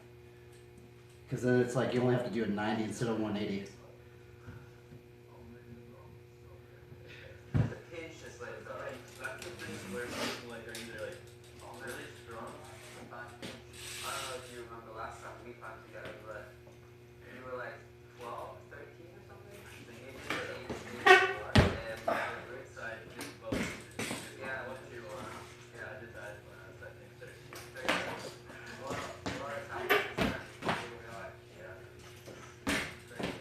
Cause then it's like you only have to do a 90 instead of 180. The pinch just like that's the thing where people like are either like really strong. I don't know if you remember last time we climbed together, but you were like 12, 13 or something. So you were 8, and on the right side just both. Yeah, what you want? Yeah, I did that when I was I think 13. Well, a lot of times we were like, yeah.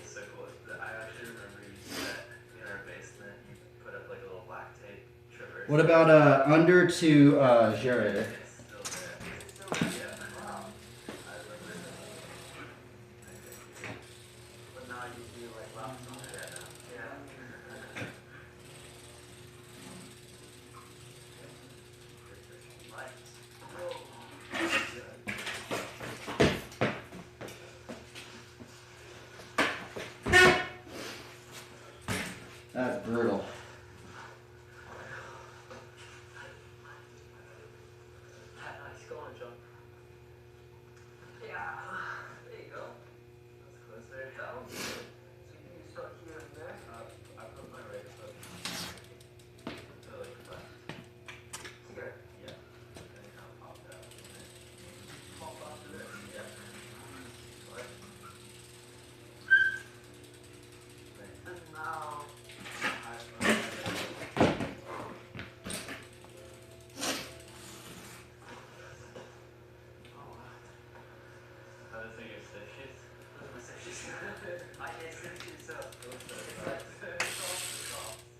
So cool. I actually remember you said in our basement you put up like a little black tape traverse. What about under to gyrator? It's still there. It's still there. Yeah. Wow. I remember that. But now you do like laps on it. Yeah. Yeah. That's brutal. Nice. Go on, John. Yeah. There you go. That's closer. That one's good. So you can start here and there. I put my right foot. So like left. Here? Yeah. And then kind of pop out. Pop out to there. Yeah. What? And now how does it get stitches? I can't stitches up.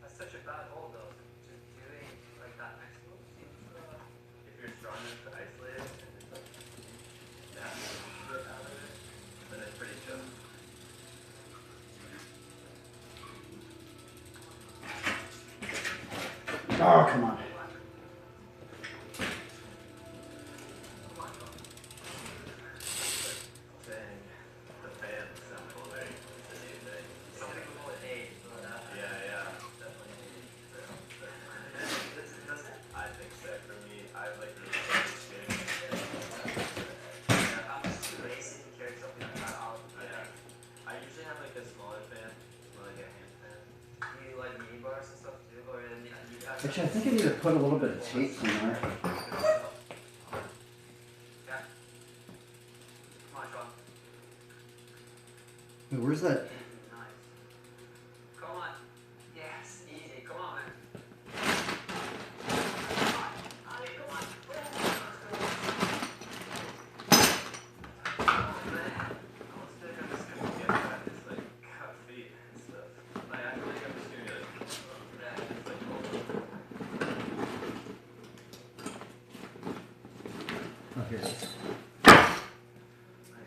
That's such a bad hold though. Just doing like that next move seems if you're strong enough to isolate it and just like snap it out of it, then it's pretty chill. Oh, come on. Dang. The fan sound cool, right? It's a new thing. Some people call it A. Yeah, definitely I think so. For me, I like the experience. Yeah, I'm just too lazy to carry something like that out. Yeah. I usually have like a smaller fan, more like a hand fan. Do you like mini bars and stuff too? Or you guys Actually, I think I need to put a little bit of tape somewhere. Yeah. Come on, Sean. Wait, where's that? Nice. Come on. Yes, easy. Come on, man. Come on. Oh, man. I almost feel like I'm just gonna get that. It's like cut feet and stuff. Like, I feel like I'm just gonna be like, yeah, it's like, Oh, here it is. nice.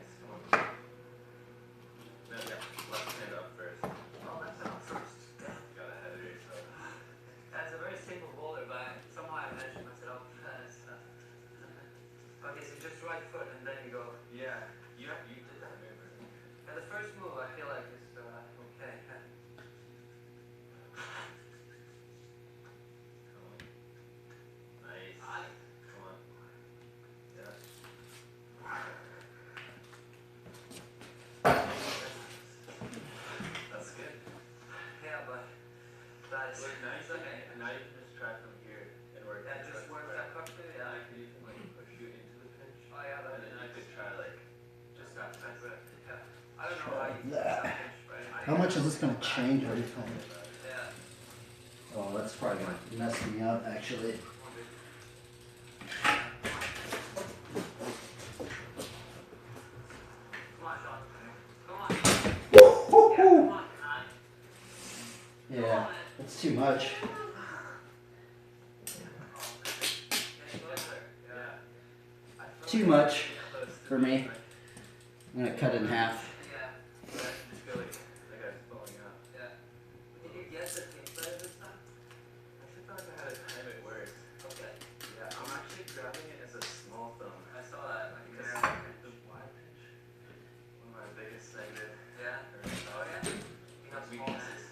first move, I feel like it's okay. Nice. Come on. Yeah. That's good. Yeah, but that's Look, now you can, okay. now you can just try from here and work. Yeah, the just truck work spread. that puck through. And Yeah. I could even like push you into the pinch. Oh yeah, And that'd then be you nice. could try like Just that type of yeah. I don't know how you do That. that pinch, but How much is this going to change every time? Yeah. Oh, that's probably going to mess me up, actually. Come on, Sean. Come on. Yeah, come on. Yeah, that's too much. Too much for me. I'm going to cut it in half. Yeah. just feel like that guy's falling out. Yeah. Did you get the pinch better this time? I should thought I had to time it worse. Okay. Yeah, I'm actually grabbing it as a small thumb. I saw that. Like, Because yeah. the wide pinch, one of my biggest negative. Yeah. Oh yeah. You have small hands.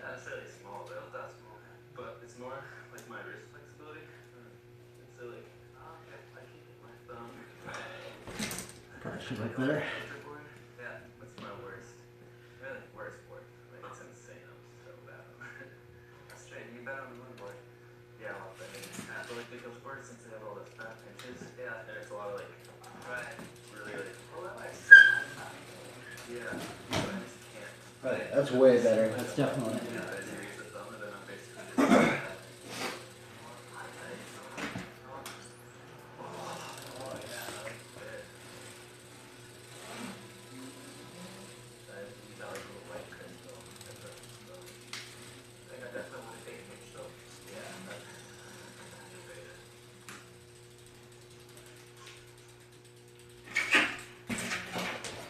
Not necessarily small though, Built that small hand. but it's more like my wrist flexibility. And so like, Oh, okay. I can get my thumb. Probably should look better. Yeah. What's my worst? Really worst sport. Like it's insane. I'm so bad. That's straight. You bet on the moon board. Yeah, a lot better. But like the field sports, since they have all those fat pinches, Yeah. and it's a lot of like Right. really like Well, that makes yeah. But I just can't. Right, that's way better. That's definitely. Yeah, I just use the thumb and then I'm basically just.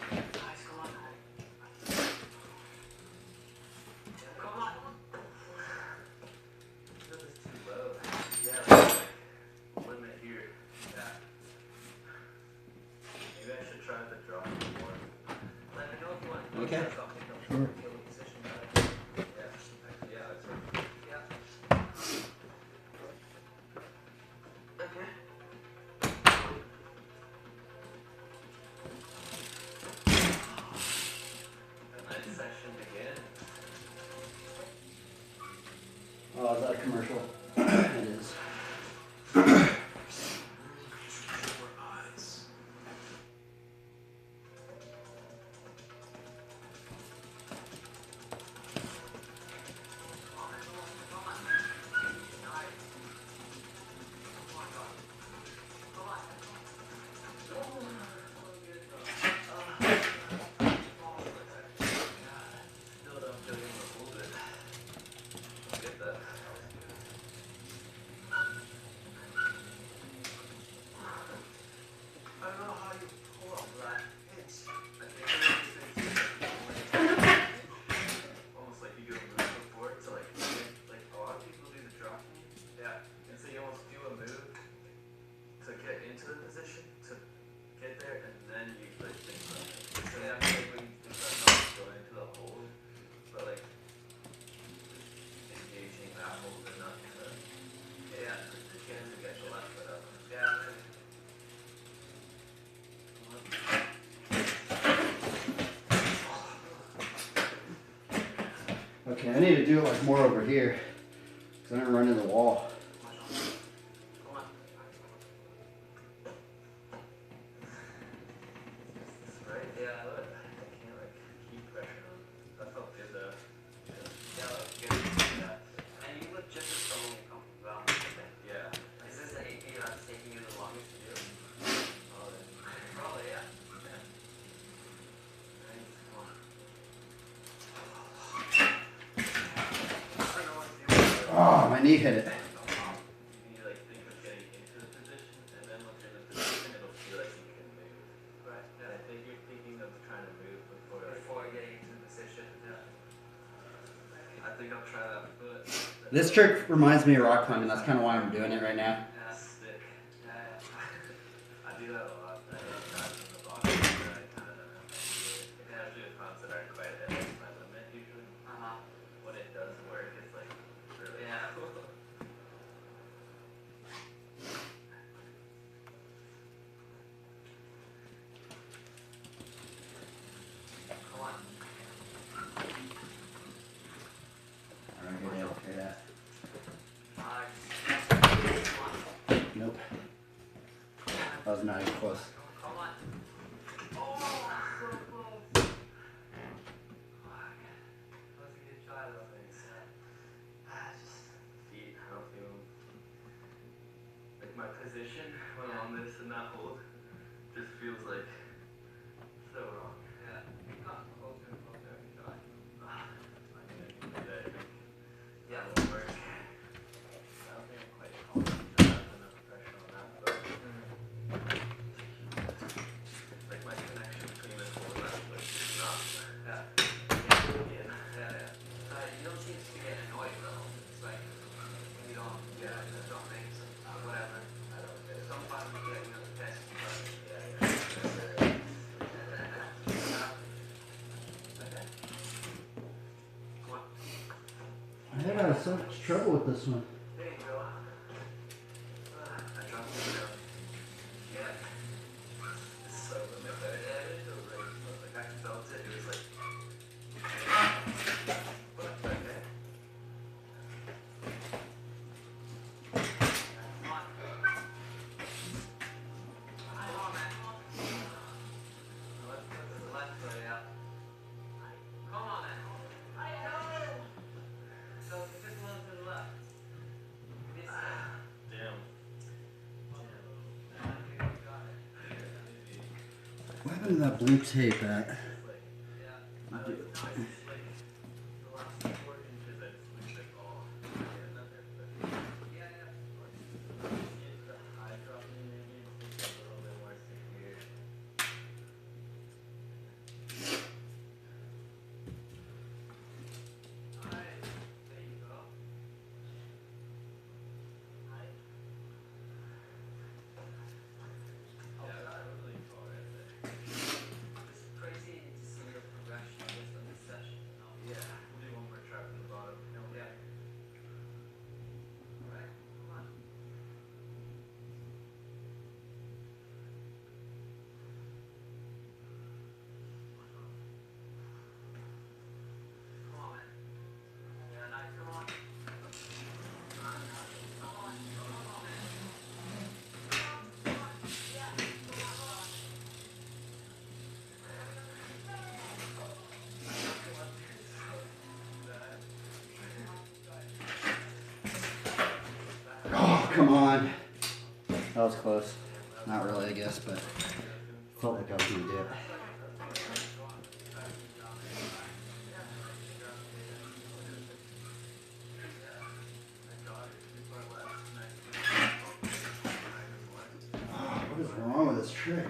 Guys, come on. Come on. Limit here. Yeah. Maybe I should try the drop more. Let me know if you want to do Okay. something. Sure. Feel the position better. Yeah. Yeah, that's right. Yeah. Okay. A nice session begin. Oh, is that a commercial? It is. Still don't feel able to hold it. Get that. I don't know how you pull up that pinch. I think almost like you do a move before to like a lot of people do the dropping. Yeah. And so you almost do a move to get into the position to get there and then you like think about it. So yeah, I feel like when you think about not going into the hold, but like engaging that hold enough to Yeah. to get the left foot up. Yeah. Okay, I need to do it like more over here. Because I'm going to run into the wall. Come on. Right? Yeah, look. I can't like keep pressure on. That felt good though. Yeah, that's good. Yeah. And you look just as strong when you come from down. Yeah. Is this the AP that's taking you the longest to do? Oh, then. Probably, yeah. Yeah. Nice. Come on. I don't know what to do. Oh, my knee hit it. You need to like think of getting into the position, and then once you're in the position, it'll feel like you can move. Right. And I think you're thinking of trying to move before. Before getting into the position. Yeah. I think I'll try that foot. This trick reminds me of rock climbing. That's kind of why I'm doing it right now. Yeah, stick. Yeah. I do that a lot. I get shot from the bottom, and I kind of know how to do it. Especially with concept. I not even close. Come on. Oh, so close. Fuck. That was a good try though. Thanks. Just feet, I don't feel them. Like my position when I'm on this and not hold just feels like so wrong. Yeah. Closer and closer every shot. I mean, I can do that. I think. Yeah, it will work. I don't think I'm quite confident to have enough pressure on that, but like my connection between this whole left was just not. Yeah. Yeah. You don't seem to get annoyed though. It's like you don't. Yeah. It don't make sense. Whatever. I don't get it. Sometimes you get another test. But yeah. Okay. Come on. I had so much trouble with this one. There you go. I dropped it down. Yeah. It's so limit. Yeah, it feels really close. Like I felt it. It was like. But okay. Come on. Come on, man. Let's put the left foot out. Come on, man. I know. So just a little to the left. This damn. What happened to that blue tape at? Oh, come on. That was close. Not really, I guess, but felt like I was going to do it. Oh, what is wrong with this trick?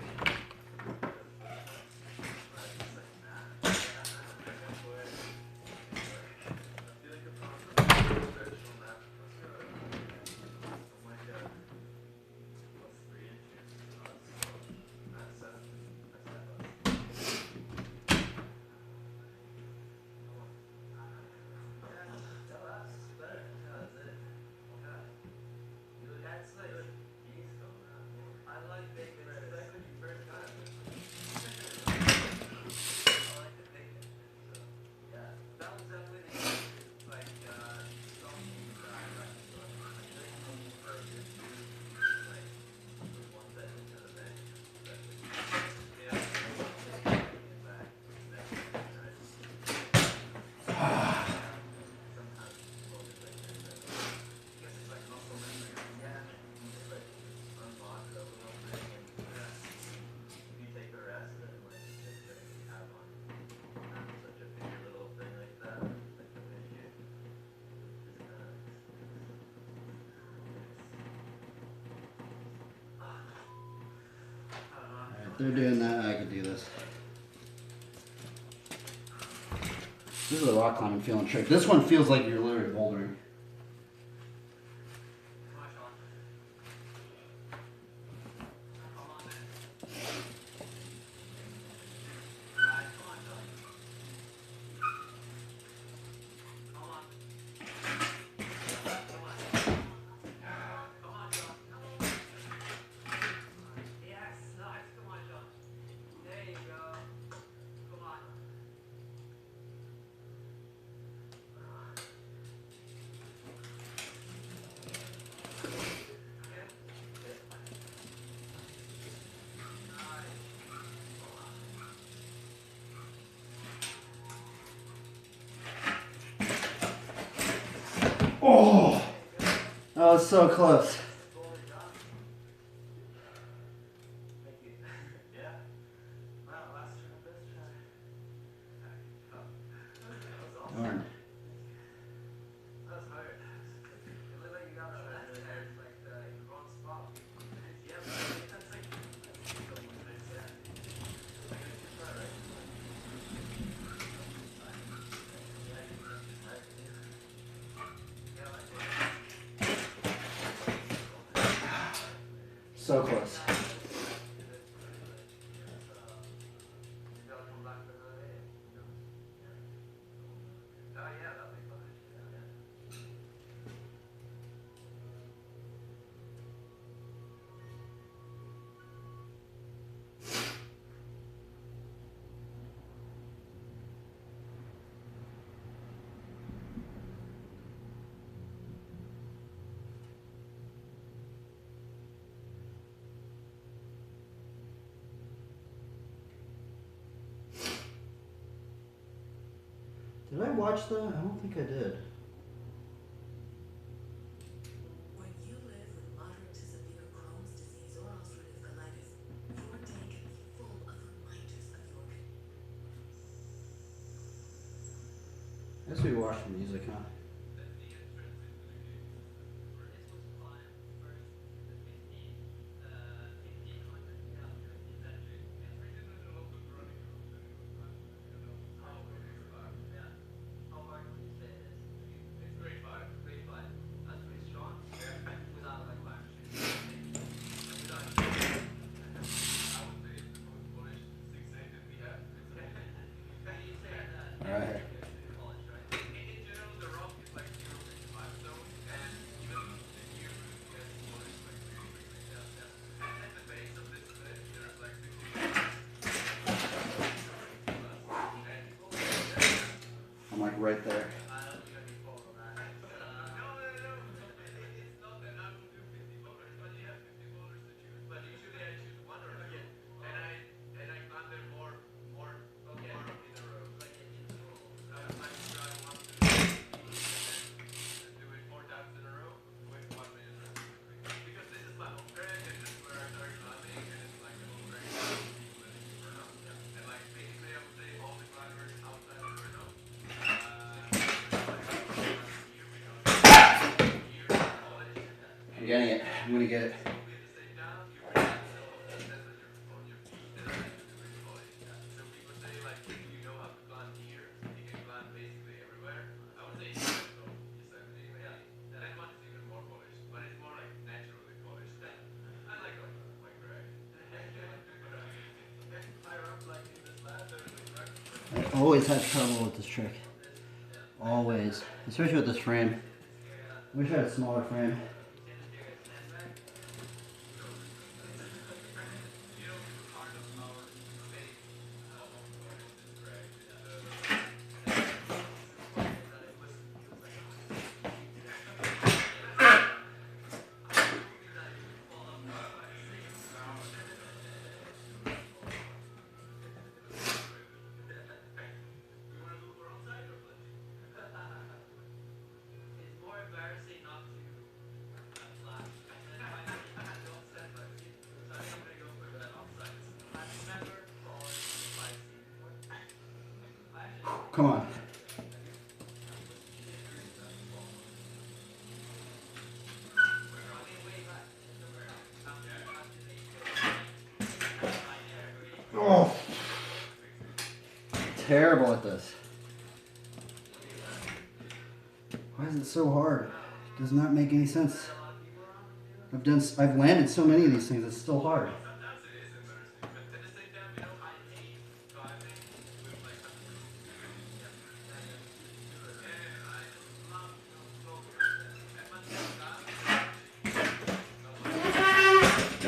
If they're doing that, I can do this. This is a rock climbing feeling trick. This one feels like you're literally bouldering. Oh, that was so close. Thank you. Yeah. Wow, last try, best try. That was awesome. Darn. That was hard. It looked like you got that hard, like in the wrong spot. Yeah, but I think that's like yeah. Like it's too far, right? Yeah, like So close. you gotta come back for another day. Oh yeah, that'd be fun. Yeah. Did I watch that? I don't think I did. When you live with moderate to severe Crohn's disease or ulcerative colitis, your day can be full of reminders of your I guess we watched the music, huh? Alright. I'm like right there. I'm getting it. I'm gonna get it. I always have trouble with this trick. Always. Especially with this frame. I wish I had a smaller frame. Come on. Oh, terrible at this. Why is it so hard? It does not make any sense. I've landed so many of these things, it's still hard.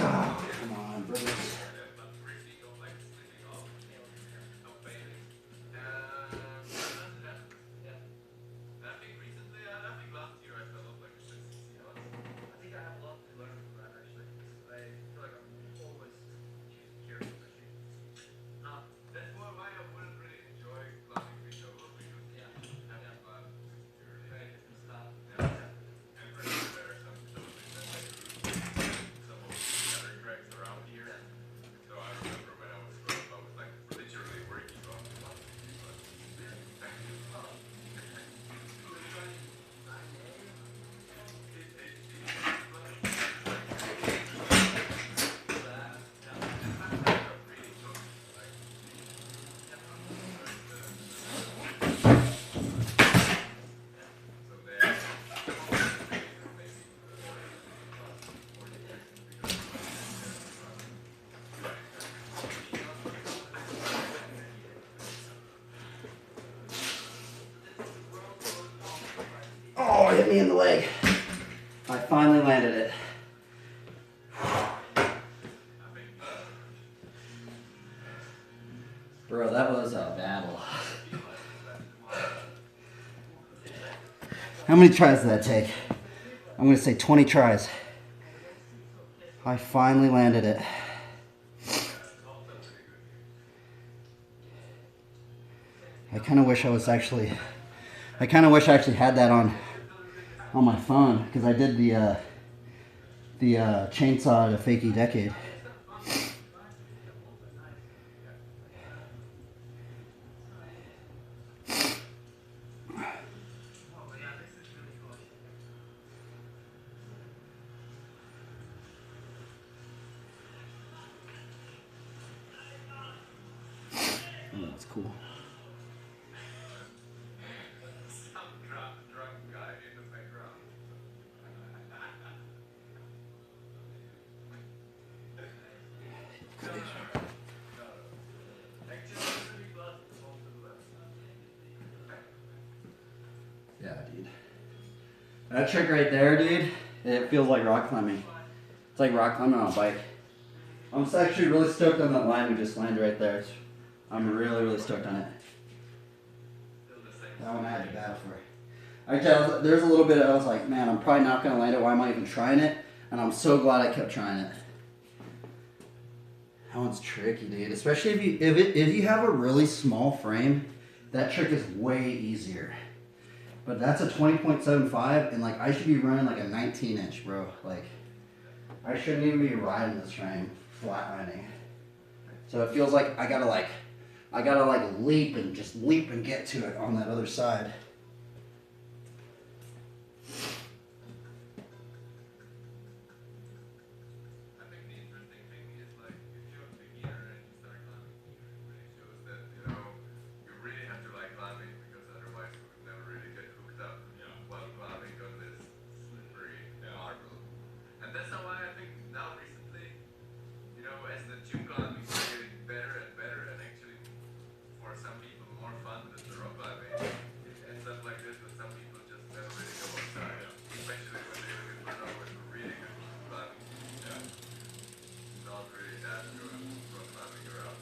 Oh, come on, brothers. Oh, it hit me in the leg. I finally landed it. Bro, that was a battle. How many tries did that take? I'm going to say 20 tries. I finally landed it. I kind of wish I actually had that on my phone, because I did the chainsaw to Fakey Decade. Oh, that's cool. Some drunk guy in the background. Yeah, dude. That trick right there, dude, it feels like rock climbing. It's like rock climbing on a bike. I'm actually really stoked on that line we just landed right there. I'm really, really stoked on it. That one I had to battle for. Actually, there's a little bit I was like, man, I'm probably not going to land it. Why am I even trying it? And I'm so glad I kept trying it. That one's tricky, dude. Especially if you have a really small frame, that trick is way easier. But that's a 20.75, and like I should be running like a 19-inch, bro. Like I shouldn't even be riding this frame flatlining. So it feels like I gotta leap and get to it on that other side. I think the interesting thing is like if you're a beginner and you start climbing, it really shows that you really have to like climbing, because otherwise you would never really get hooked up while climbing on this slippery marble. And that's why I think now recently, as the tube climbing is getting better and better, and actually for some people more fun than the rock climbing, it ends up like this, that some people just never really go outside, especially when they're looking for nowhere for really good climbing. Not really that good rock climbing around.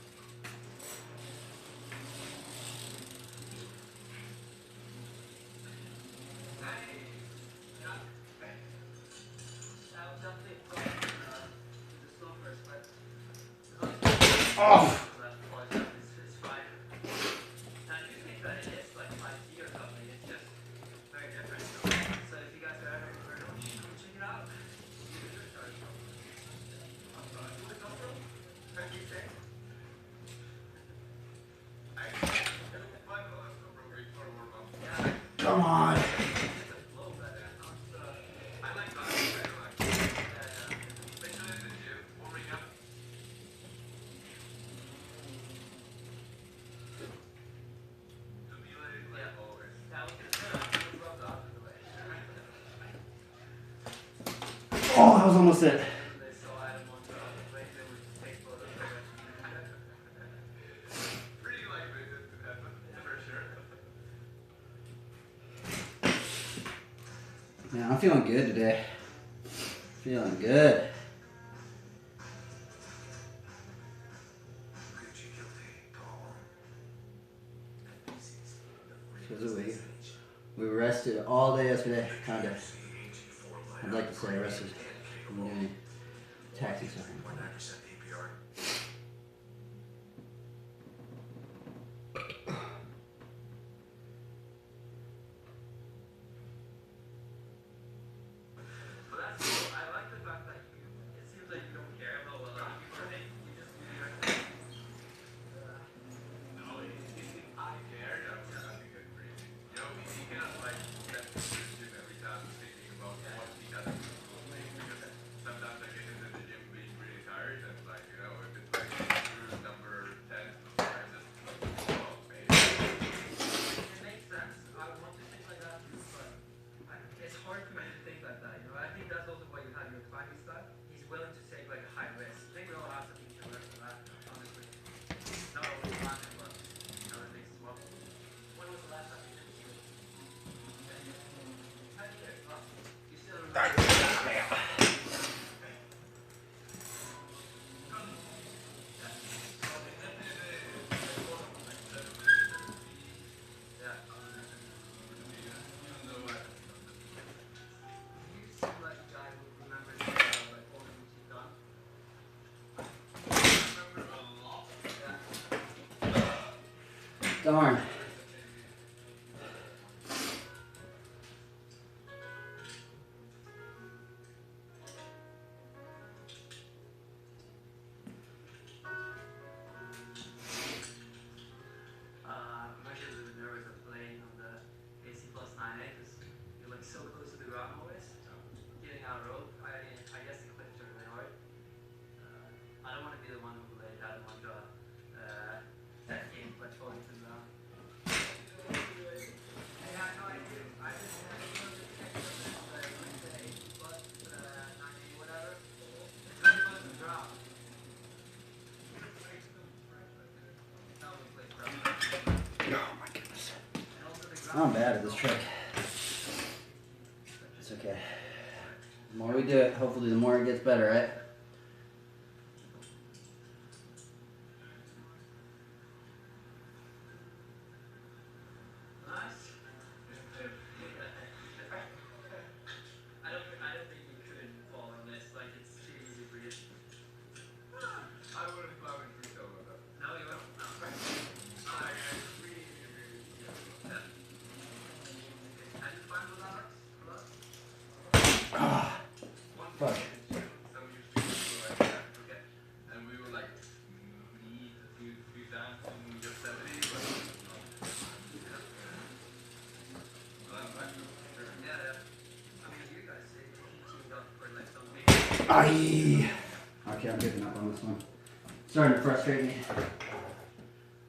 I'll definitely put the slopers, but Oh! it's fine. And you think that it is like 5G or something, it's just very different. So if you guys are ever in Brno, come check it out. Come on. I like climbing, I don't like especially in the gym, warming up. To be late, like always. Yeah, I was gonna say, let's rub the opposite way. Oh, that was almost it. They saw Adam on the plane, they would just take photos of it. Pretty likely this could happen, for sure. Yeah, I'm feeling good today. Feeling good. Because we rested all day yesterday, kind of. I'd like to say I rested from doing taxi stuff. 0.9% APR. But that's cool. I like the fact that it seems like you don't care about what other people think. You just do your thing. No, I care, that's nothing that crazy. He cannot like step to the gym every time thinking about what the other people think, because sometimes I get into the gym being really Darn. I'm actually a little bit nervous of playing on the AC plus 9A because you're like so close to the ground always. Getting out of rope, I guess the cliffs are really hard. I don't want to be the one who laid that one to that game like falling to the ground. Yeah, no, I do. I just had to go to the next one, like the AC plus 9A, whatever. It's really close to the ground. Now we play Proverbs. Oh my goodness. And also the ground. I'm bad at this trick. It's okay. The more we do it, hopefully the more it gets better, right? Nice. I don't think you could fall on this. Like it's too easy for you. I would have plowed through some of them. No, you won't. No. I really agree with you. Yeah. Have you fun with Alex? Ah, One fuck. some used to go like that. Okay. And we were like meet a few times in Yosemite, but Yeah, yeah. I mean, you guys say you teamed up for like some big. Aye. Okay, I'm giving up on this one. Starting to frustrate me.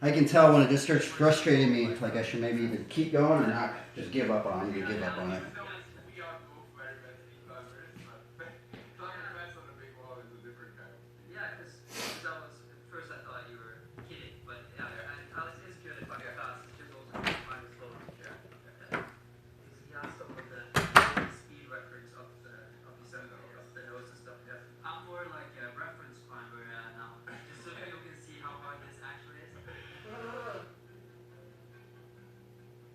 I can tell when it just starts frustrating me, like I should maybe either keep going or not. Just give up on it. You give up on it. we are both very messy climbers, but climbing a mess on a big wall is a different kind of feeling. Yeah, because that was at first I thought you were kidding, but yeah, and Alex is good at fucking fast. It's just also fine and slow. Yeah. He has some of the speed records of the Yosemite, of the nose and stuff. Yeah. I'm more like a reference climber now, just so you can see how hard this actually is.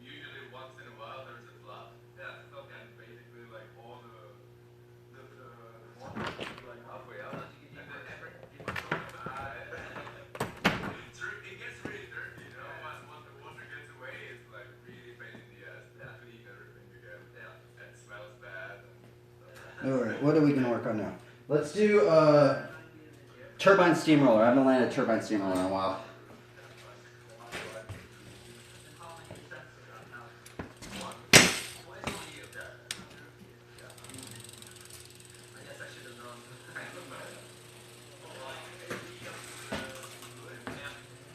Usually once in a while there's a flood. Yeah. Okay. And basically like all the water is like halfway up. But you can And then keep on going. it gets really dirty, you know. Once the water gets away, it's like really pain in the ass to clean everything again. Yeah. And it smells bad. Alright, what are we going to work on now? Let's do turbine steamroller. I haven't landed a turbine steamroller in a while. And how many steps is that now? One. Well, it's only you. Yeah. I guess I should have known.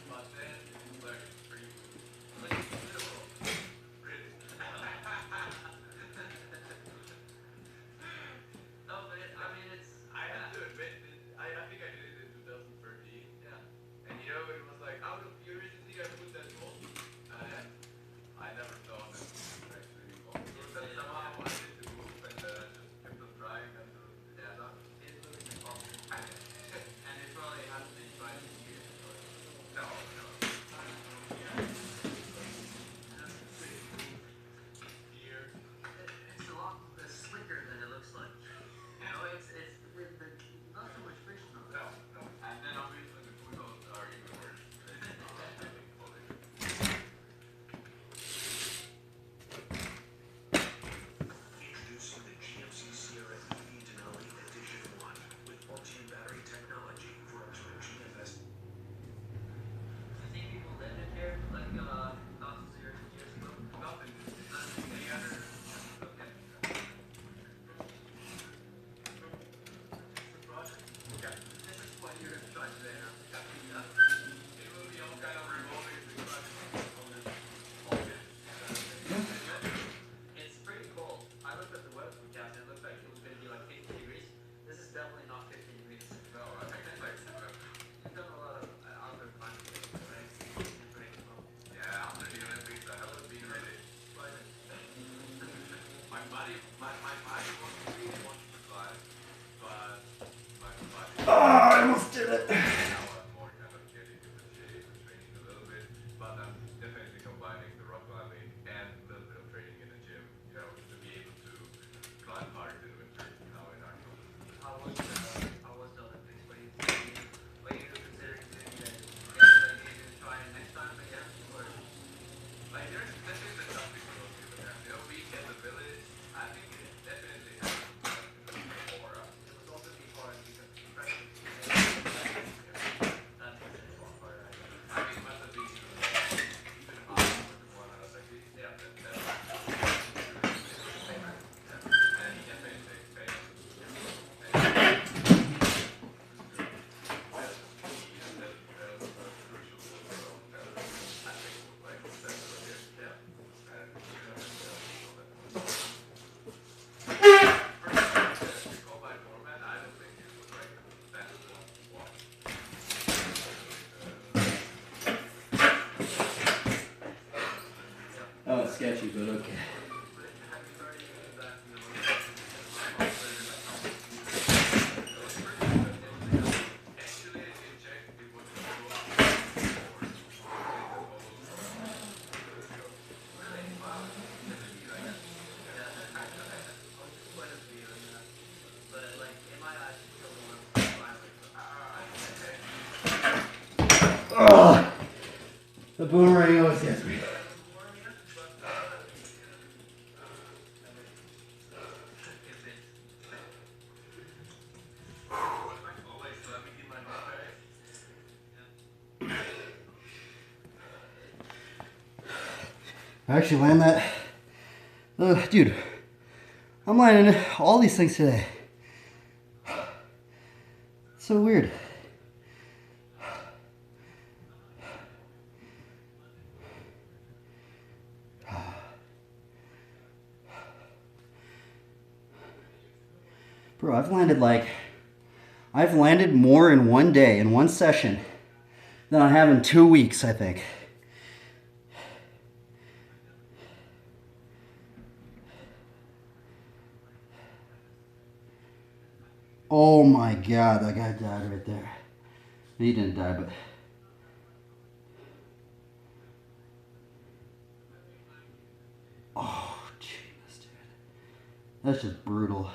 But then it's like pretty Like, it's beautiful. really. No, but I mean, it's. I have to admit, I think I did it in 2013. Yeah. And you know, it was like out of curiosity I put that goal. And I never thought that it would actually go through. That somehow I wanted to move and just kept on trying until it was done. It's really impossible. And it probably hasn't been tried in years. No, no. Here. It's a lot slicker than it looks like. You know, it's not so much friction on No, it. no. And then obviously the footholds are even worse. Introducing the GMC Sierra EV Denali Edition 1 with built-in battery technology for up to a GFS. Do you think people lived in here like thousands of years ago? Nothing. Any other. Okay. Yeah. This is what you're gonna try today, huh? Yeah. It will be all kind of revolving on this whole bit. It's pretty cold. I looked at the weather forecast and it looked like it was gonna be like 50 degrees. This is definitely not 50 degrees. No, I think it's like You've done a lot of outdoor climbing, right? It's pretty cool. yeah, after the Olympics I haven't been really. But My body really wants to fly, but my body I almost did it. now I'm more kind of getting into shape and training a little bit, but I'm definitely combining the rock climbing and a little bit of training in the gym, you know, to be able to climb hard in winter now in Arnold. how was the Olympics? Were you considering doing it again? Like, are you gonna try it next time again? Or there's definitely something to those people there. You know, being in the village, I think it definitely has an aura. It was also be hard because especially that's the same part. I mean, it must have been even harder for the one I was like, yeah, that's and he definitely failed. Oh, it's sketchy, but okay. Oh, the boomerang always gets me. I actually land that. Dude, I'm landing all these things today. So weird. Bro, I've landed more in one day, in one session, than I have in 2 weeks, I think. Oh my God, that guy died right there. He didn't die, but... Oh, jeez, dude. That's just brutal.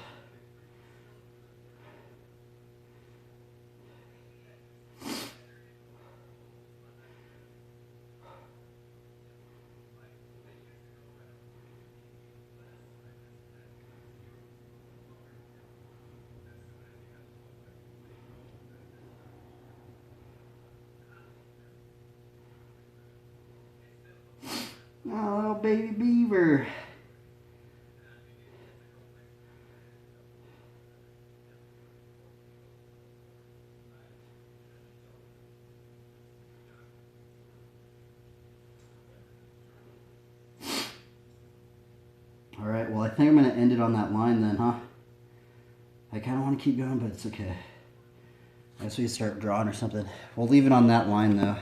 Oh, little baby beaver. All right, well, I think I'm going to end it on that line then, huh? I kind of want to keep going, but it's okay. I guess we start drawing or something. We'll leave it on that line, though.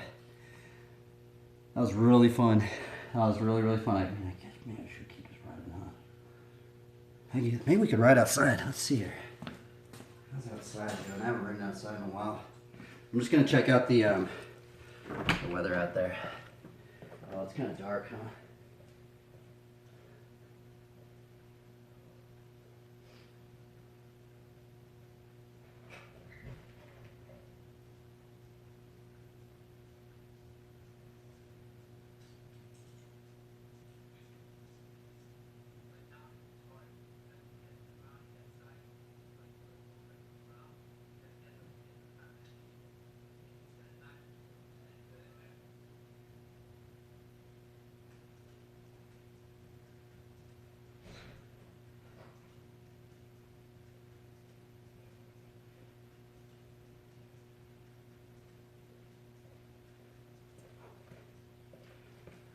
That was really fun. That was really, really fun. I should keep this riding on. Maybe we could ride outside. Let's see here. How's outside doing? I haven't ridden outside in a while. I'm just going to check out the weather out there. Oh, it's kind of dark, huh?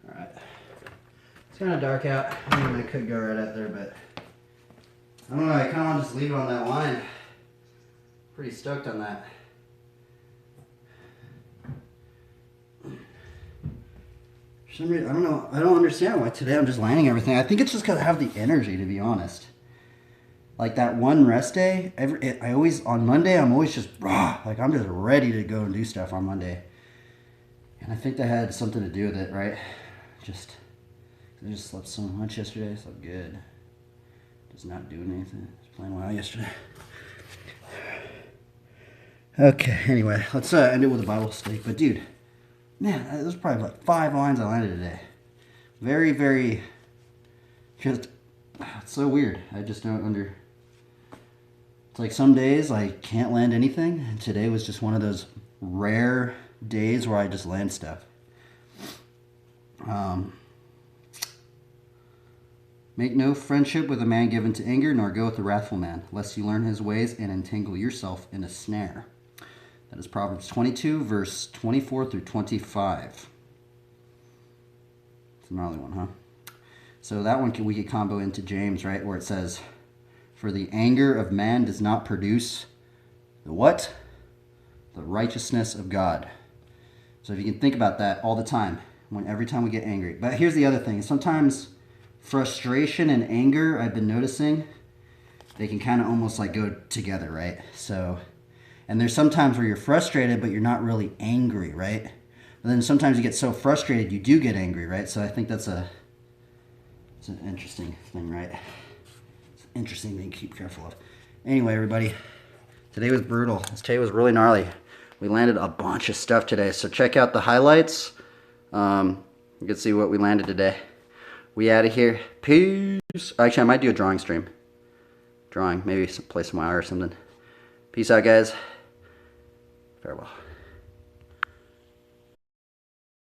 Alright. It's kind of dark out. I mean, I could go right out there, but I don't know. I kind of want to just leave it on that line. Pretty stoked on that. For some reason, I don't know. I don't understand why today I'm just landing everything. I think it's just because I have the energy, to be honest. Like that one rest day, on Monday, I'm always just raw. Like I'm just ready to go and do stuff on Monday. And I think that had something to do with it, right? I just slept so much yesterday. I slept good. Just not doing anything. Just playing well yesterday. Okay, anyway, let's end it with a Bible study. But dude, man, there's probably like 5 lines I landed today. Very, very, just, it's so weird. I just don't it's like some days I can't land anything, and today was just one of those rare days where I just land stuff. Make no friendship with a man given to anger, nor go with a wrathful man, lest you learn his ways and entangle yourself in a snare. That is Proverbs 22, verse 24 through 25. It's a gnarly one, huh? So that one we could combo into James, right, where it says, for the anger of man does not produce the what? The righteousness of God. So if you can think about that all the time, every time we get angry. But here's the other thing. Sometimes frustration and anger, I've been noticing, they can kind of almost like go together, right? So, and there's sometimes where you're frustrated, but you're not really angry, right? And then sometimes you get so frustrated, you do get angry, right? So I think it's an interesting thing, right? It's an interesting thing to keep careful of. Anyway, everybody, today was brutal. Today was really gnarly. We landed a bunch of stuff today, so check out the highlights. You can see what we landed today. We out of here. Peace. Actually, I might do a drawing stream. Maybe play some wire or something. Peace out, guys. Farewell.